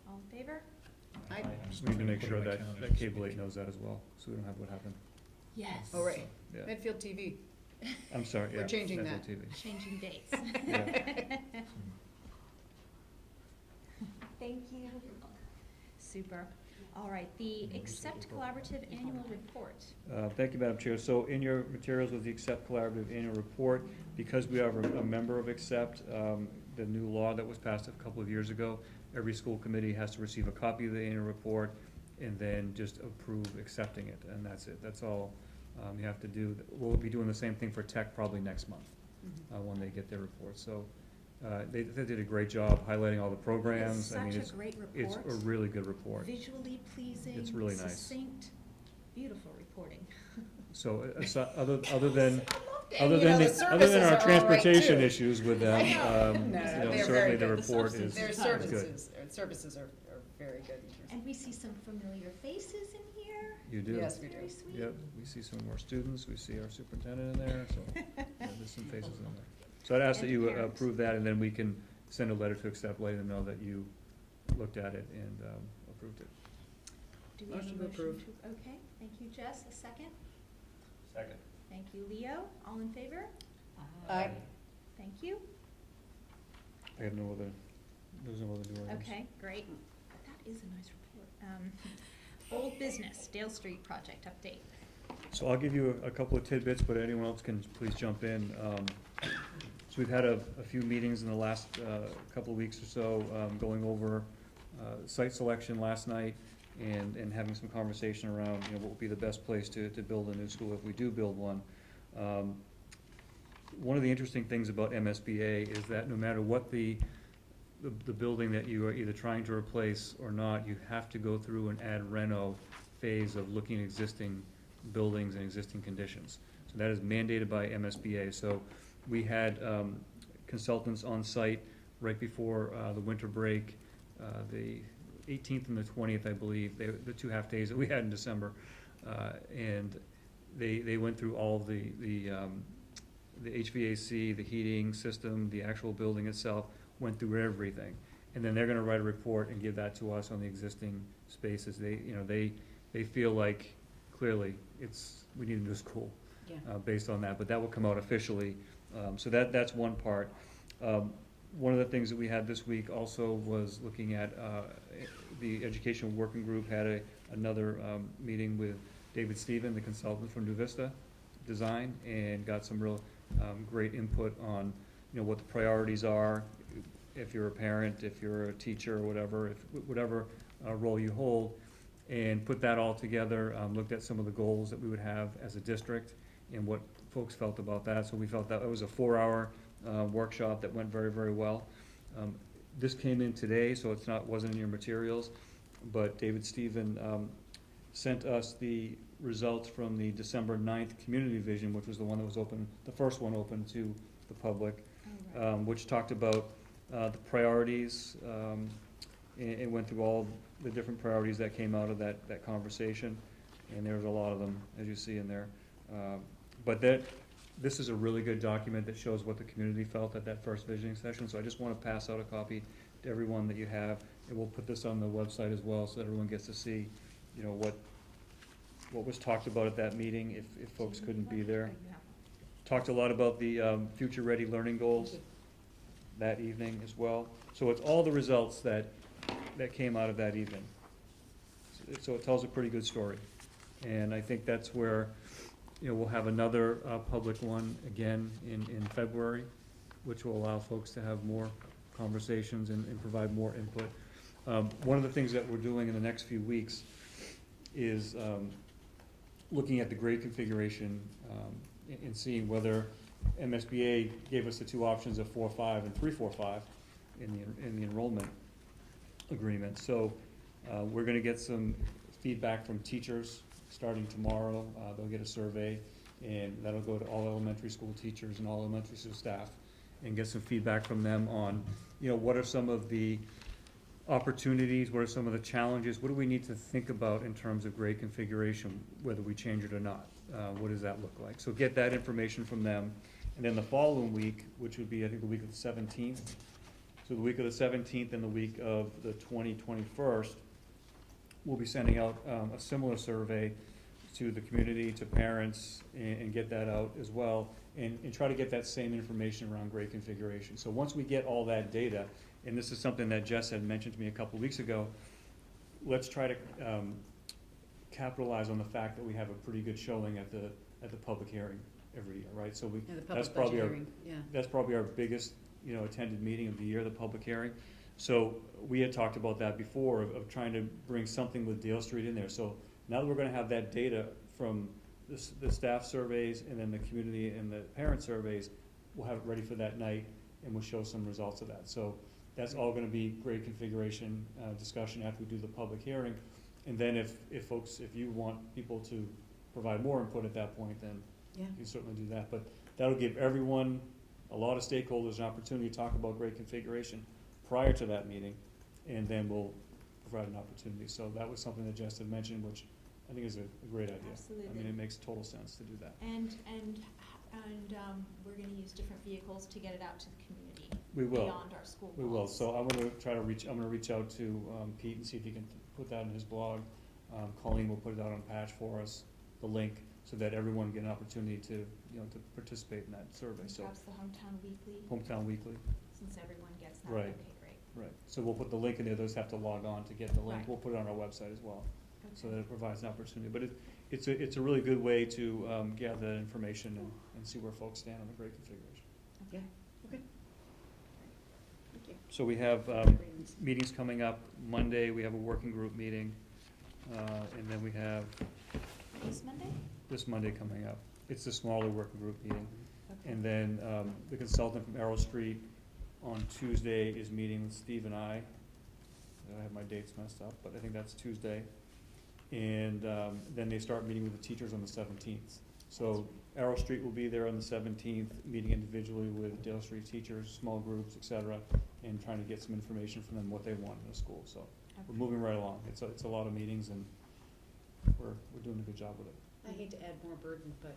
All in favor? Aye. I'm just We need to trying make put it sure in my that calendar that just to Cable make 8 sure. knows that as well, so we don't have what happened. Yes. Oh, right. Yeah. Medfield TV. I'm sorry, yeah. We're changing Medfield that. TV. Changing dates. Yeah. Thank you. Super. All right, the Accept Collaborative Annual Report. Thank you, Madam Chair. So in your materials was the Accept Collaborative Annual Report. Because we are a member of Accept, the new law that was passed a couple of years ago, every school committee has to receive a copy of the annual report and then just approve accepting it, and that's it. That's all you have to do. We'll be doing the same thing for tech probably next month, when they get their report. So they did a great job highlighting all the programs. I mean, Such a great it's report. a really good report. Visually pleasing. It's really nice. Succinct, beautiful reporting. So, other than, it. other You than, know, the other services than our are all right, transportation too. issues with them, I know. No, they're certainly very the good. report is Their good. services are very good in terms And we see some familiar faces in here. You do. Yes, we do. Very sweet. Yep, we see some more students, we see our superintendent in there, so, yeah, there's some faces in there. So I'd ask that And you parents. approve that, and then we can send a letter to Accept, letting them know that you looked at it and approved it. Do we have a Motion to approve. Okay, thank you, Jess. A second? Second. Thank you, Leo. All in favor? Aye. Thank you. I have no other, there's no other new items. Okay, great. That is a nice report. Old business, Dale Street project update. So I'll give you a couple of tidbits, but anyone else can please jump in. So we've had a few meetings in the last couple of weeks or so, going over site selection last night and having some conversation around, you know, what would be the best place to build a new school if we do build one. One of the interesting things about MSBA is that no matter what the building that you are either trying to replace or not, you have to go through an ad reno phase of looking at existing buildings and existing conditions. So that is mandated by MSBA. So we had consultants on site right before the winter break, the 18th and the 20th, I believe, the 2 half days that we had in December. And they went through all the HVAC, the heating system, the actual building itself, went through everything. And then they're gonna write a report and give that to us on the existing spaces. They feel like clearly we need a new school. Yeah. Based on that, but that will come out officially. So that's one part. One of the things that we had this week also was looking at, the Educational Working Group had another meeting with David Stephen, the consultant from New Vista Design, and got some real great input on, you know, what the priorities are, if you're a parent, if you're a teacher or whatever, whatever role you hold, and put that all together, looked at some of the goals that we would have as a district and what folks felt about that. So we felt that it was a 4-hour workshop that went very, very well. This came in today, so wasn't in your materials, but David Stephen sent us the results from the December 9th Community Vision, which was the one that was open, the first one open to the public, which talked about the priorities, and went through all the different priorities that came out of that conversation, and there was a lot of them, as you see in there. But this is a really good document that shows what the community felt at that first visioning session, so I just want to pass out a copy to everyone that you have, and we'll put this on the website as well, so that everyone gets to see, you know, what was talked about at that meeting, if folks couldn't be there. Talked a lot about the future-ready learning goals that evening as well. So it's all the results that came out of that evening. So it tells a pretty good story. And I think that's where, you know, we'll have another public one again in February, which will allow folks to have more conversations and provide more input. One of the things that we're doing in the next few weeks is looking at the grade configuration and seeing whether MSBA gave us the 2 options of 4-5 and 3-4-5 in the enrollment agreement. So we're gonna get some feedback from teachers starting tomorrow. They'll get a survey, and that'll go to all elementary school teachers and all elementary school staff, and get some feedback from them on, you know, what are some of the opportunities, what are some of the challenges, what do we need to think about in terms of grade configuration, whether we change it or not? What does that look like? So get that information from them. And then the following week, which would be, I think, the week of the 17th, so the week of the 17th and the week of the 21st, we'll be sending out a similar survey to the community, to parents, and get that out as well, and try to get that same information around grade configuration. So once we get all that data, and this is something that Jess had mentioned to me a couple weeks ago, let's try to capitalize on the fact that we have a pretty good showing at the public hearing every year, right? So Yeah, the that's public probably budget our, hearing, yeah. that's probably our biggest, attended meeting of the year, the public hearing. So we had talked about that before, of trying to bring something with Dale Street in there. So now that we're gonna have that data from the staff surveys and then the community and the parent surveys, we'll have it ready for that night and we'll show some results of that. So that's all gonna be grade configuration, discussion after we do the public hearing. And then if you want people to provide more input at that point, then Yeah. you can certainly do that. But that'll give everyone, a lot of stakeholders, an opportunity to talk about grade configuration prior to that meeting, and then we'll provide an opportunity. So that was something that Jess had mentioned, which I think is a great idea. Absolutely. I mean, it makes total sense to do that. And we're gonna use different vehicles to get it out to the community. We will. Beyond our school walls. We will. So I'm gonna reach out to Pete and see if he can put that in his blog. Colleen will put it out on Patch for us, the link, so that everyone get an opportunity to participate in that survey. So Perhaps the Hometown Weekly, Hometown Weekly, since everyone gets that. Right. Okay, great. right. So we'll put the link in there. Those have to log on to get the link. Right. We'll put it on our website as well, so Okay. that it provides an opportunity. But it's a really good way to gather that information and see where folks stand on the grade configuration. Yeah, okay. Thank you. So we have meetings coming up. Monday, we have a working group meeting, and then we have This Monday? this Monday coming up. It's the smaller working group meeting. Okay. And then the consultant from Arrow Street on Tuesday is meeting with Steve and I. I have my dates messed up, but I think that's Tuesday. And then they start meeting with the teachers on the 17th. So Arrow Street will be there on the 17th, meeting individually with Dale Street teachers, small groups, et cetera, and trying to get some information from them, what they want in the school. So we're Okay. moving right along. It's a lot of meetings, and we're doing a good job with it. I hate to add more burden, but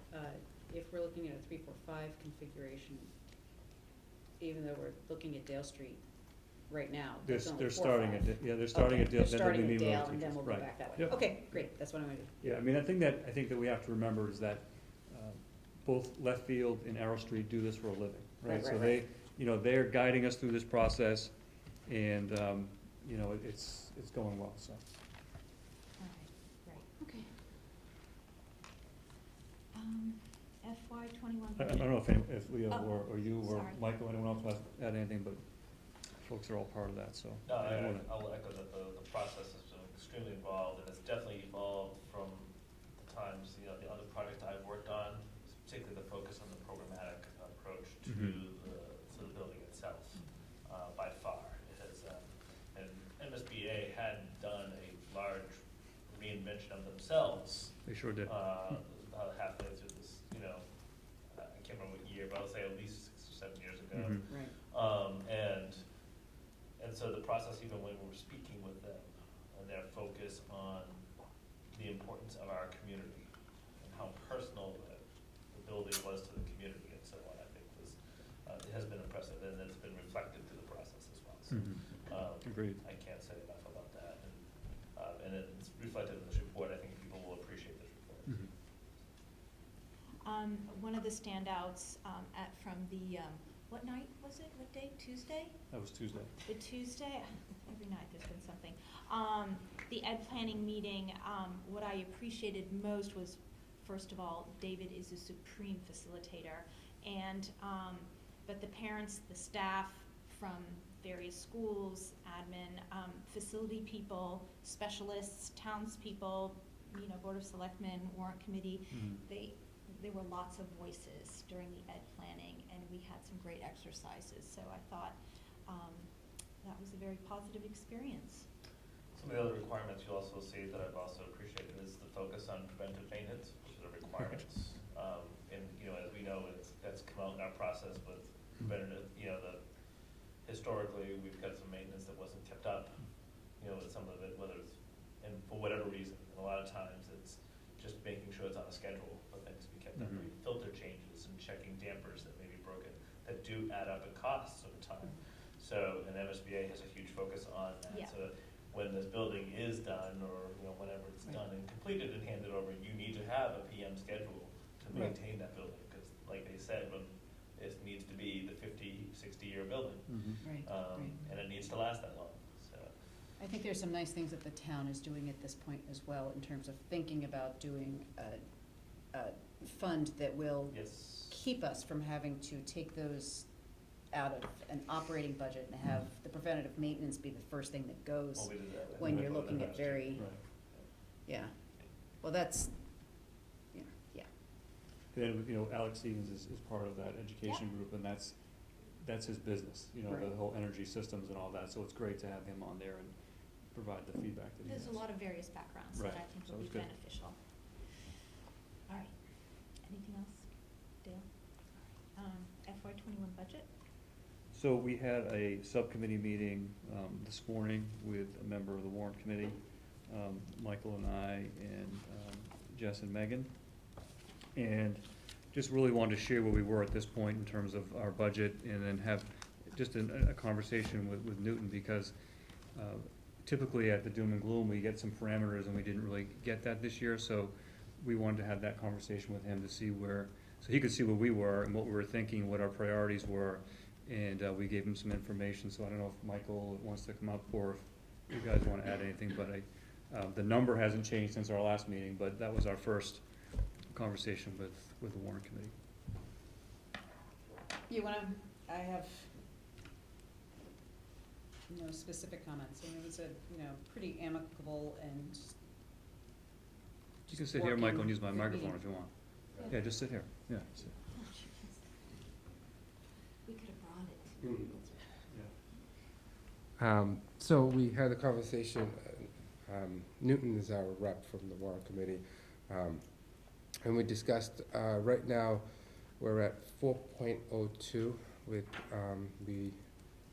if we're looking at a 3-4-5 configuration, even though we're looking at Dale Street right now, there's only 4 They're or starting 5. at, they're starting at Dale. They're then they'll starting be at meeting with Dale, the and then teachers. we'll go Right. back that way. Yep. Okay, great, that's what I'm gonna do. Yeah, I mean, I think that we have to remember is that both Left Field and Arrow Street do this for a living, right? Right, So right, they're guiding us through this process, and, it's going well, so. All right, great. Okay. FY 21 I budget. don't know if Leo Oh, or you or sorry. Michael, anyone else wants to add anything, but folks are all part of that, so. No, I don't wanna- I'll echo that the process has been extremely involved, and it's definitely evolved from the times, the other projects I've worked on, particularly the focus on the programmatic approach to Mhm. the building itself, by far. It has, and MSBA had done a large reinvention of themselves, They sure did. about halfway through this, I can't remember what year, but I'll say at least 6 or 7 years ago. Mhm. Right. And so the process, even when we were speaking with them, and their focus on the importance of our community and how personal the building was to the community and so on, I think it has been impressive, and it's been reflected through the process as well. So, Mhm. Agreed. I can't say enough about that, and it's reflected in this report. I think people will appreciate this report. Mhm. One of the standouts from the, what night was it? What day? Tuesday? That was Tuesday. The Tuesday, every night there's been something. The ed planning meeting, what I appreciated most was, first of all, David is a supreme facilitator. And, but the parents, the staff from various schools, admin, facility people, specialists, townspeople, Board of Selectmen, warrant committee, Mhm. there were lots of voices during the ed planning, and we had some great exercises. So I thought that was a very positive experience. Some of the other requirements you also see that I've also appreciated is the focus on preventive maintenance, which is a requirement. And, as we know, that's come out in our process with preventative, historically, we've got some maintenance that wasn't kept up, with some of it, whether it's, and for whatever reason. And a lot of times it's just making sure it's on a schedule for things to be kept up, Mhm. filter changes and checking dampers that may be broken, that do add up in costs over time. So, and MSBA has a huge focus on that. Yeah. So when this building is done, or, whenever it's Right. done and completed, completed and handed over, you need to have a PM schedule to Right. maintain that building, because like they said, when it needs to be the 50, 60-year building, Right, and it needs to last that long, so. I think there's some nice things that the town is doing at this point as well, in terms of thinking about doing a fund that will Yes. keep us from having to take those out of an operating budget and have the preventative maintenance be the first thing that goes Well, we did that. when We you're did that looking at last year. very, Right. yeah. Well, that's, yeah. Then, you know, Alex Stevens is part of that education group, and that's his business, you know, the Right. whole energy systems and all that, so it's great to have him on there and provide the feedback that he has. There's a lot of various backgrounds that Right, I think so will be it's good. beneficial. All right, anything else, Dale? FY '21 budget? So we had a subcommittee meeting this morning with a member of the warrant committee, Michael and I, and Jess and Megan. And just really wanted to share where we were at this point in terms of our budget, and then have just a conversation with Newton, because typically at the doom and gloom, we get some parameters, and we didn't really get that this year, so we wanted to have that conversation with him to see where, so he could see where we were and what we were thinking, what our priorities were, and we gave him some information. So I don't know if Michael wants to come up, or if you guys want to add anything, but the number hasn't changed since our last meeting, but that was our first conversation with the warrant committee. You wanna, I have no specific comments. I mean, it was a, pretty amicable and You can sit here, Michael, and use my working microphone meeting. if you want. Yeah, just sit here. Yeah. sit. We could have brought it. So we had a conversation, Newton is our rep from the warrant committee, and we discussed, right now, we're at 4.02 with,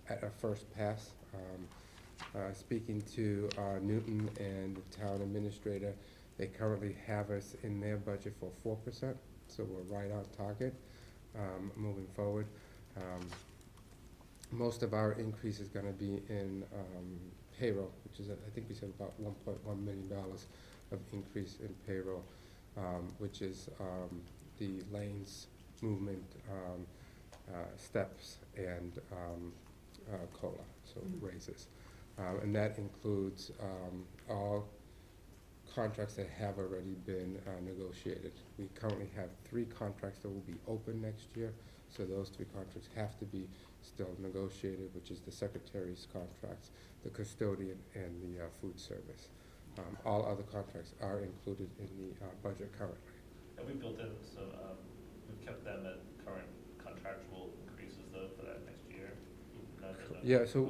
at our first pass. Speaking to Newton and the town administrator, they currently have us in their budget for 4%, so we're right on target, moving forward. Most of our increase is gonna be in payroll, which is, I think we said about $1.1 million of increase in payroll, which is the lanes, movement, steps, and COLA, so raises. And that includes all contracts that have already been negotiated. We currently have 3 contracts that will be open next year, so those 3 contracts have to be still negotiated, which is the secretary's contracts, the custodian, and the food service. All other contracts are included in the budget currently. And we built in some, we've kept them at current contractual increases though for that next year? Yeah, so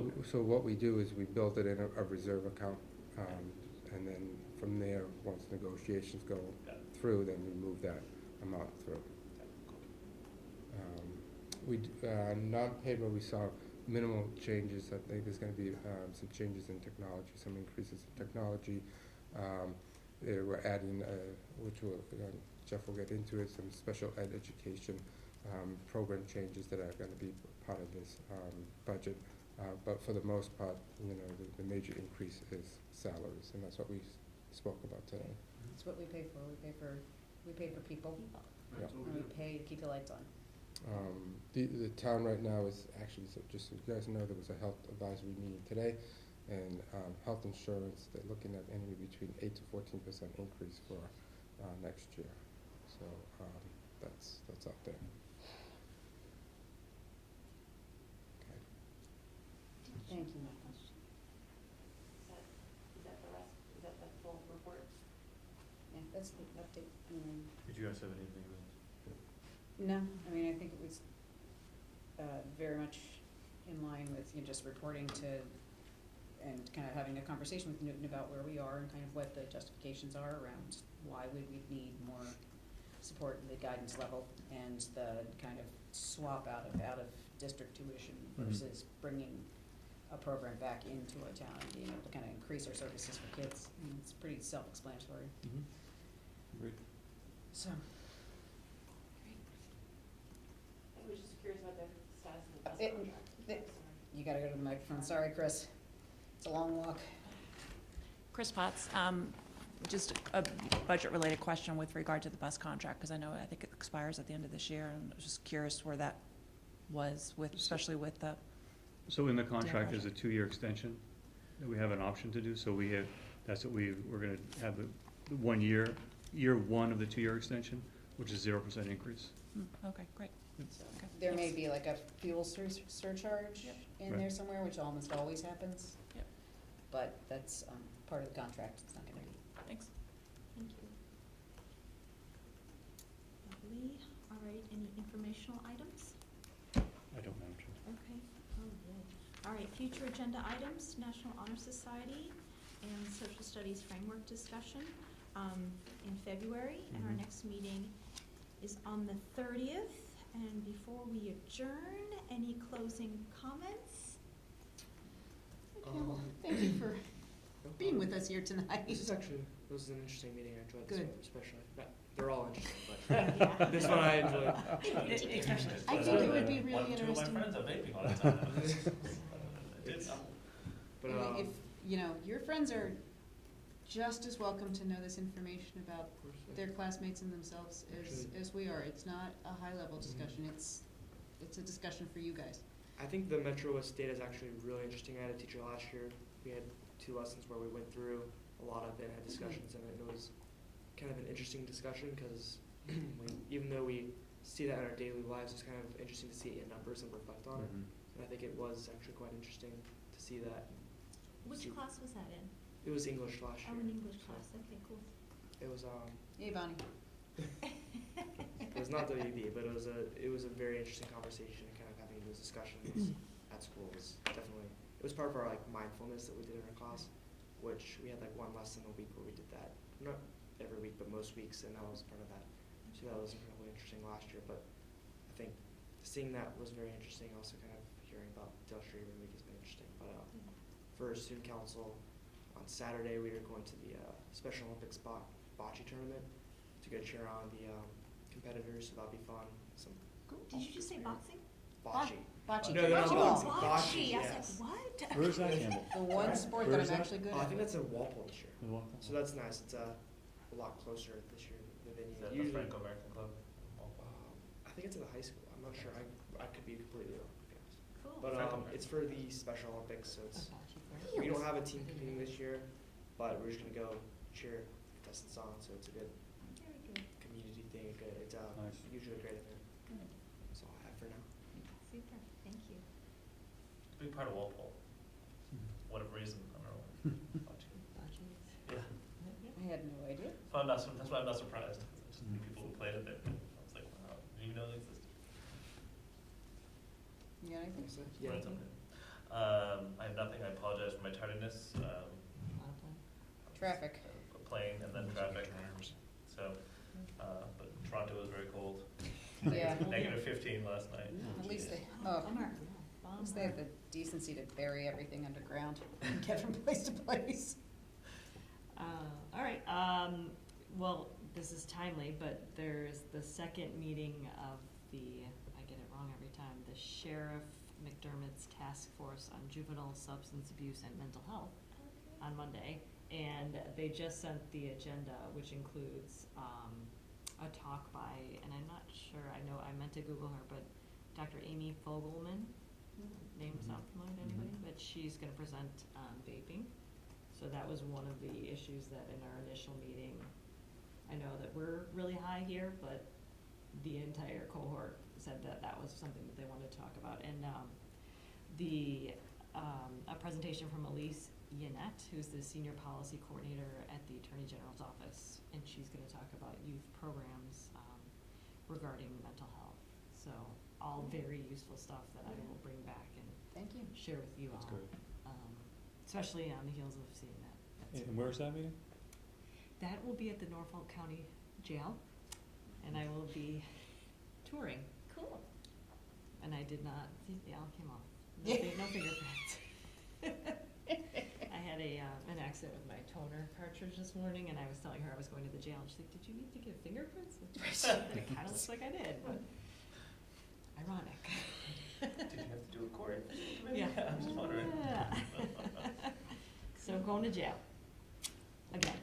what we do is we build it in a reserve account, and then from there, once negotiations go through, then we move that amount through. Non-payroll, we saw minimal changes. I think there's gonna be some changes in technology, some increases in technology. We're adding, which will, Jeff will get into it, some special ed education program changes that are gonna be part of this budget. But for the most part, the major increase is salaries, and that's what we spoke about today. That's what we pay for. We pay for people. Yeah. And we pay to keep the lights on. The town right now is actually, so just so you guys know, there was a health advisory meeting today, and health insurance, they're looking at anywhere between 8 to 14% increase for next year. So that's out there. Okay. Thank you, Michael. Is that the rest, is that the full report? Yeah, that's the update. Did you guys have anything? No, I mean, I think it was very much in line with, just reporting to, and kind of having a conversation with Newton about where we are and kind of what the justifications are around why we need more support in the guidance level, and the kind of swap out of district tuition versus bringing a program back into a town and being able to kind of increase our services for kids. I mean, it's pretty self-explanatory. Great. So. I was just curious about the status of the bus It- contract. it- You gotta go to the microphone. Sorry, Chris. It's a long walk. Chris Potts, just a budget-related question with regard to the bus contract, because I think it expires at the end of this year, and I was just curious where that was with, especially with the, So in the contract, project. there's a 2-year extension that we have an option to do, so that's what we're gonna have the 1 year, year 1 of the 2-year extension, which is 0% increase. okay, great. Okay, There may thanks. be like a fuel surcharge Yep. in Right. there somewhere, which almost always happens. Yep. But that's, part of the contract, it's not gonna be. Thanks. Thank you. Lovely. All right, any informational items? I don't know. Okay. All right, future agenda items, National Honor Society and Social Studies Framework discussion in February. And our Mhm. next meeting is on the 30th. And before we adjourn, any closing comments? Okay, well, thank you for being with us here tonight. This was an interesting meeting. I enjoyed this Good. one especially. They're all interesting, but Yeah. this one I enjoyed. I think it would be really Two of interesting. my friends are vaping all the time. It's, But, If, your friends are just as welcome to know this information about of course, their classmates and themselves Actually- as we are. It's not a high-level discussion, it's a discussion for you guys. I think the Metro West data is actually really interesting. I had a teacher last year. We had 2 lessons where we went through a lot of it, had discussions, and it was kind of an interesting discussion because even though we see that in our daily lives, it's kind of interesting to see it in numbers and reflect on it. Mhm. And I think it was actually quite interesting to see that. Which class was that in? It was English last year. Oh, an English class. Okay, cool. It was Hey, Bonnie. it was not WB, but it was a very interesting conversation, and kind of having those discussions at school was definitely, it was part of our like mindfulness that we did in our class, which we had like 1 lesson a week where we did that, not every week, but most weeks, and that was part of that. So that was incredibly interesting last year, but I think seeing that was very interesting. Also kind of hearing about Dale Street every week has been interesting, but for student council, on Saturday we are going to the Special Olympics bocce tournament to go cheer on the competitors, so that'll be fun. Some Cool. Did you just say boxing? bocce. Bocce. No, no, no, Oh, boxing. bocce. I Yes. was like, what? Where is that, Campbell? The one sport Where that is I'm that? actually good Oh, I at. think that's in Walpole this year. The Walpole? So that's nice. It's a lot closer this year, the venue. Is that the Usually, Franco American Club? I think it's in the high school. I'm not sure. I could be completely wrong, to be honest. Cool. But Franco American. it's for the Special Olympics, so it's we don't have a team competing this year, but we're just gonna go cheer, contestants on. So it's a good Very good. community thing. It's Nice. usually a great event. Good. That's all I have for now. Super. Thank you. Big part of Walpole, whatever reason, I don't know. Yeah, I had no idea. so that's why I'm not surprised. Just people who played it there, I was like, wow, didn't even know they existed. You got anything? Yeah. Right, okay. I have nothing. I apologize for my tardiness. Traffic. A plane and then traffic. So, but Toronto was very cold. Yeah. Negative 15 last night. At least they, Bummer. at least they have the decency to bury everything underground and get from place to place. All right, well, this is timely, but there's the second meeting of I get it wrong every time, the Sheriff McDermott's Task Force on Juvenile Substance Abuse and Mental Health on Monday. And they just sent the agenda, which includes, a talk by, and I'm not sure, I meant to Google her, but Dr. Amy Fogelman, name's not familiar to anybody, but she's gonna present on vaping. So that was one of the issues that in our initial meeting, I know that we're really high here, but the entire cohort said that that was something that they wanted to talk about. And a presentation from Elise Yannette, who's the Senior Policy Coordinator at the Attorney General's Office, and she's gonna talk about youth programs regarding mental health. So all very useful stuff that I will bring back and Thank you. share with you all. That's good. Especially on the heels of seeing that. And where's that meeting? That will be at the Norfolk County Jail, and I will be touring. Cool. And I did not, see, they all came off. No fingerprints. I had an accident with my toner cartridge this morning, and I was telling her I was going to the jail, and she's like, "Did you need to give fingerprints?" And it kind of looks like I did, but ironic. Did you have to do a court? Yeah. I'm just wondering. Yeah. So going to jail again.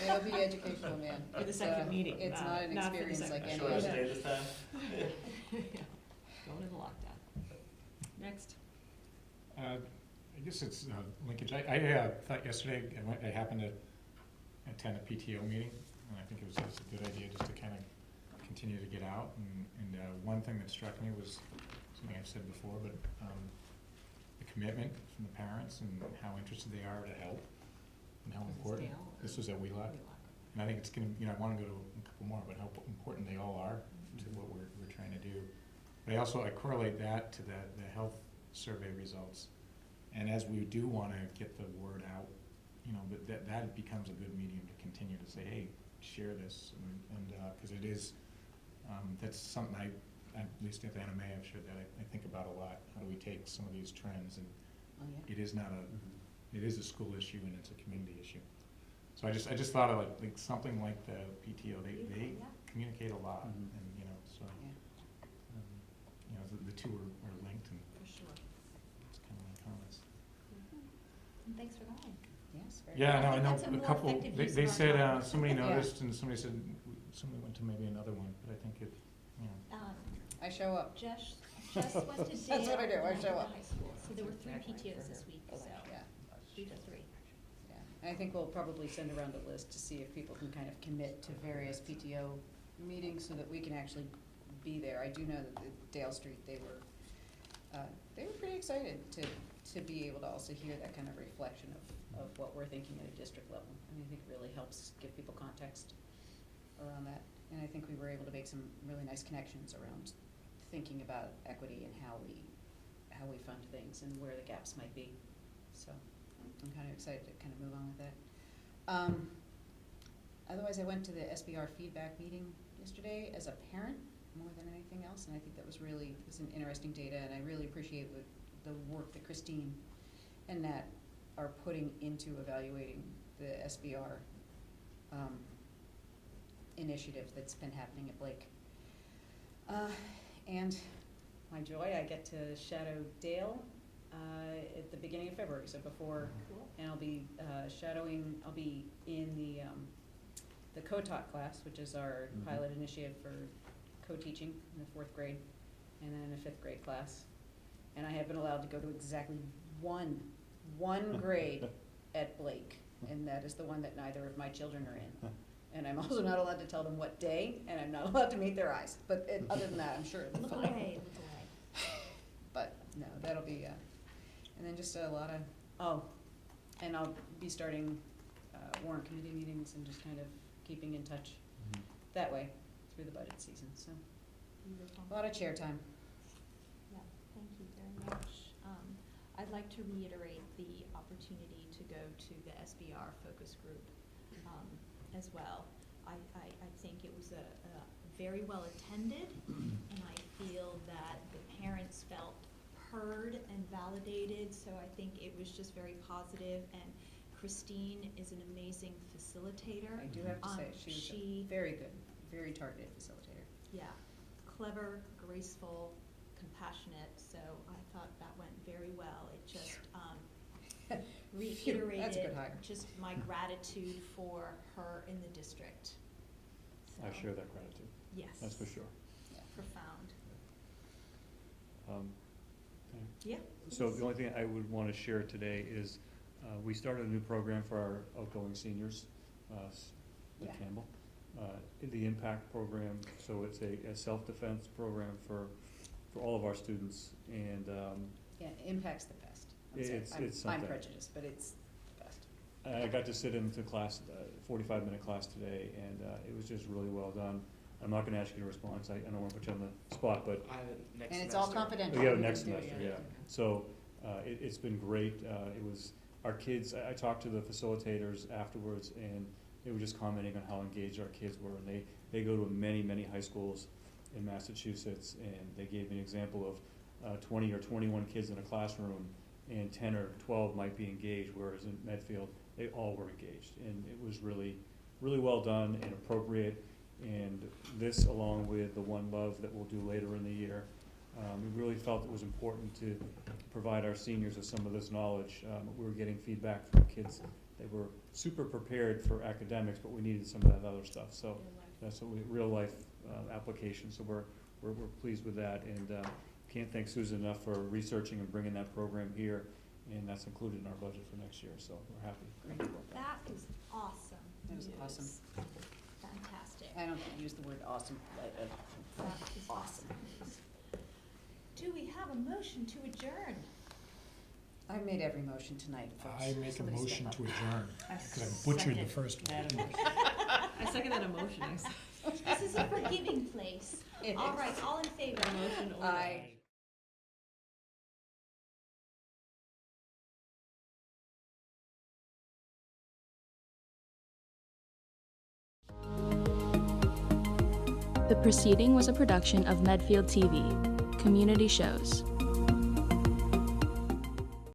It'll be educational, man. For the It's, second meeting, It's not an not for the experience second. like any Shorter other. stay this time? Going into lockdown. Next. I guess it's linkage. I thought yesterday, I happened to attend a PTO meeting, and I think it was a good idea just to kind of continue to get out. And one thing that struck me was something I've said before, but the commitment from the parents and how interested they are to help and how Was this important. Dale or- This was at Wheelock. And I think it's gonna, I wanna go to a couple more, but how important they all are to what we're trying to do. But I correlate that to the health survey results. And as we do wanna get the word out, that becomes a good medium to continue to say, hey, share this, and cause it is, that's something at least at the NMA, I've shared that I think about a lot. How do we take some of these trends, and Oh, yeah. it is not it is a school issue and it's a community issue. So I just thought of like something like the PTO, they communicate a lot, Mhm. and, so, the two are linked, and For sure. it's kind of my comments. And thanks for going. Yes, very Yeah, good. no, I I think know that's a a more couple, effective use they of our said, time. somebody Yeah. noticed, and somebody said, somebody went to maybe another one, but I think it, I show up. Jess went to Dale. That's what I do, I and show went to up. high school. So there were 3 Exactly. PTOs this week, so Yeah, 3 to 3. yeah. And I think we'll probably send around a list to see if people can kind of commit to various PTO meetings so that we can actually be there. I do know that the Dale Street, they were pretty excited to be able to also hear that kind of reflection of what we're thinking at a district level. And I think it really helps give people context around that. And I think we were able to make some really nice connections around thinking about equity and how we fund things and where the gaps might be. So I'm kind of excited to kind of move on with that. Otherwise, I went to the SBR feedback meeting yesterday as a parent more than anything else, and I think that was an interesting data, and I really appreciate the work that Christine and Nat are putting into evaluating the SBR initiative that's been happening at Blake. And my joy, I get to shadow Dale at the beginning of February, so before, and I'll be I'll be in the co-taught class, which is our Mhm. pilot initiative for co-teaching in the 4th grade, and then in a 5th grade class. And I have been allowed to go to exactly one grade at Blake, and that is the one that neither of my children are in. And I'm also not allowed to tell them what day, and I'm not allowed to meet their eyes, but other than that, I'm sure it'll be Look fine. away, look away. But, no, that'll be, and then just a lot of, and I'll be starting warrant committee meetings and just kind of keeping in touch that way through the budget season, so Beautiful. a lot of chair time. Yeah, thank you very much. I'd like to reiterate the opportunity to go to the SBR focus group as well. I think it was a very well attended, and I feel that the parents felt heard and validated, so I think it was just very positive, and Christine is an amazing facilitator. I do have to say, she was a very good, very targeted facilitator. Yeah, clever, graceful, compassionate, so I thought that went very well. It just That's a reiterated good hire. just my gratitude for her in the district. I So, share that gratitude, Yes. that's for sure. Profound. Okay. Yeah. So the only thing I would want to share today is, we started a new program for our outgoing seniors, Yeah. at Campbell. The Impact Program, so it's a self-defense program for all of our students, and, Yeah, impact's the best. I'm sorry. It's I'm something. prejudiced, but it's the best. I got to sit into class, 45-minute class today, and it was just really well done. I'm not gonna ask you to respond, 'cause I don't wanna put you on the spot, but I have it next semester. And it's all confidential. yeah, We next didn't do it semester, yet. yeah. So, it's been great. It was, our kids, I talked to the facilitators afterwards, and they were just commenting on how engaged our kids were. And they go to many high schools in Massachusetts, and they gave me an example of 20 or 21 kids in a classroom, and 10 or 12 might be engaged, whereas in Medfield, they all were engaged. And it was really well done and appropriate. And this, along with the One Love that we'll do later in the year, we really felt it was important to provide our seniors with some of this knowledge. We were getting feedback from kids They were super prepared for academics, but we needed some of that other stuff, so that's what real life application, so we're pleased with that, and can't thank Susan enough for researching and bringing that program here, and that's included in our budget for next year, so we're happy about that. That is awesome. That was awesome. Fantastic. I don't use the word awesome. That is awesome. Do we have a motion to adjourn? I made every motion tonight, folks. I make a Somebody motion step to up. adjourn, I because I butchered the second first one. that emotion. I second that emotion, I said. This is a forgiving place. It All is. right, all in favor? Emotion or. Aye. The proceeding was a production of Medfield TV, Community Shows.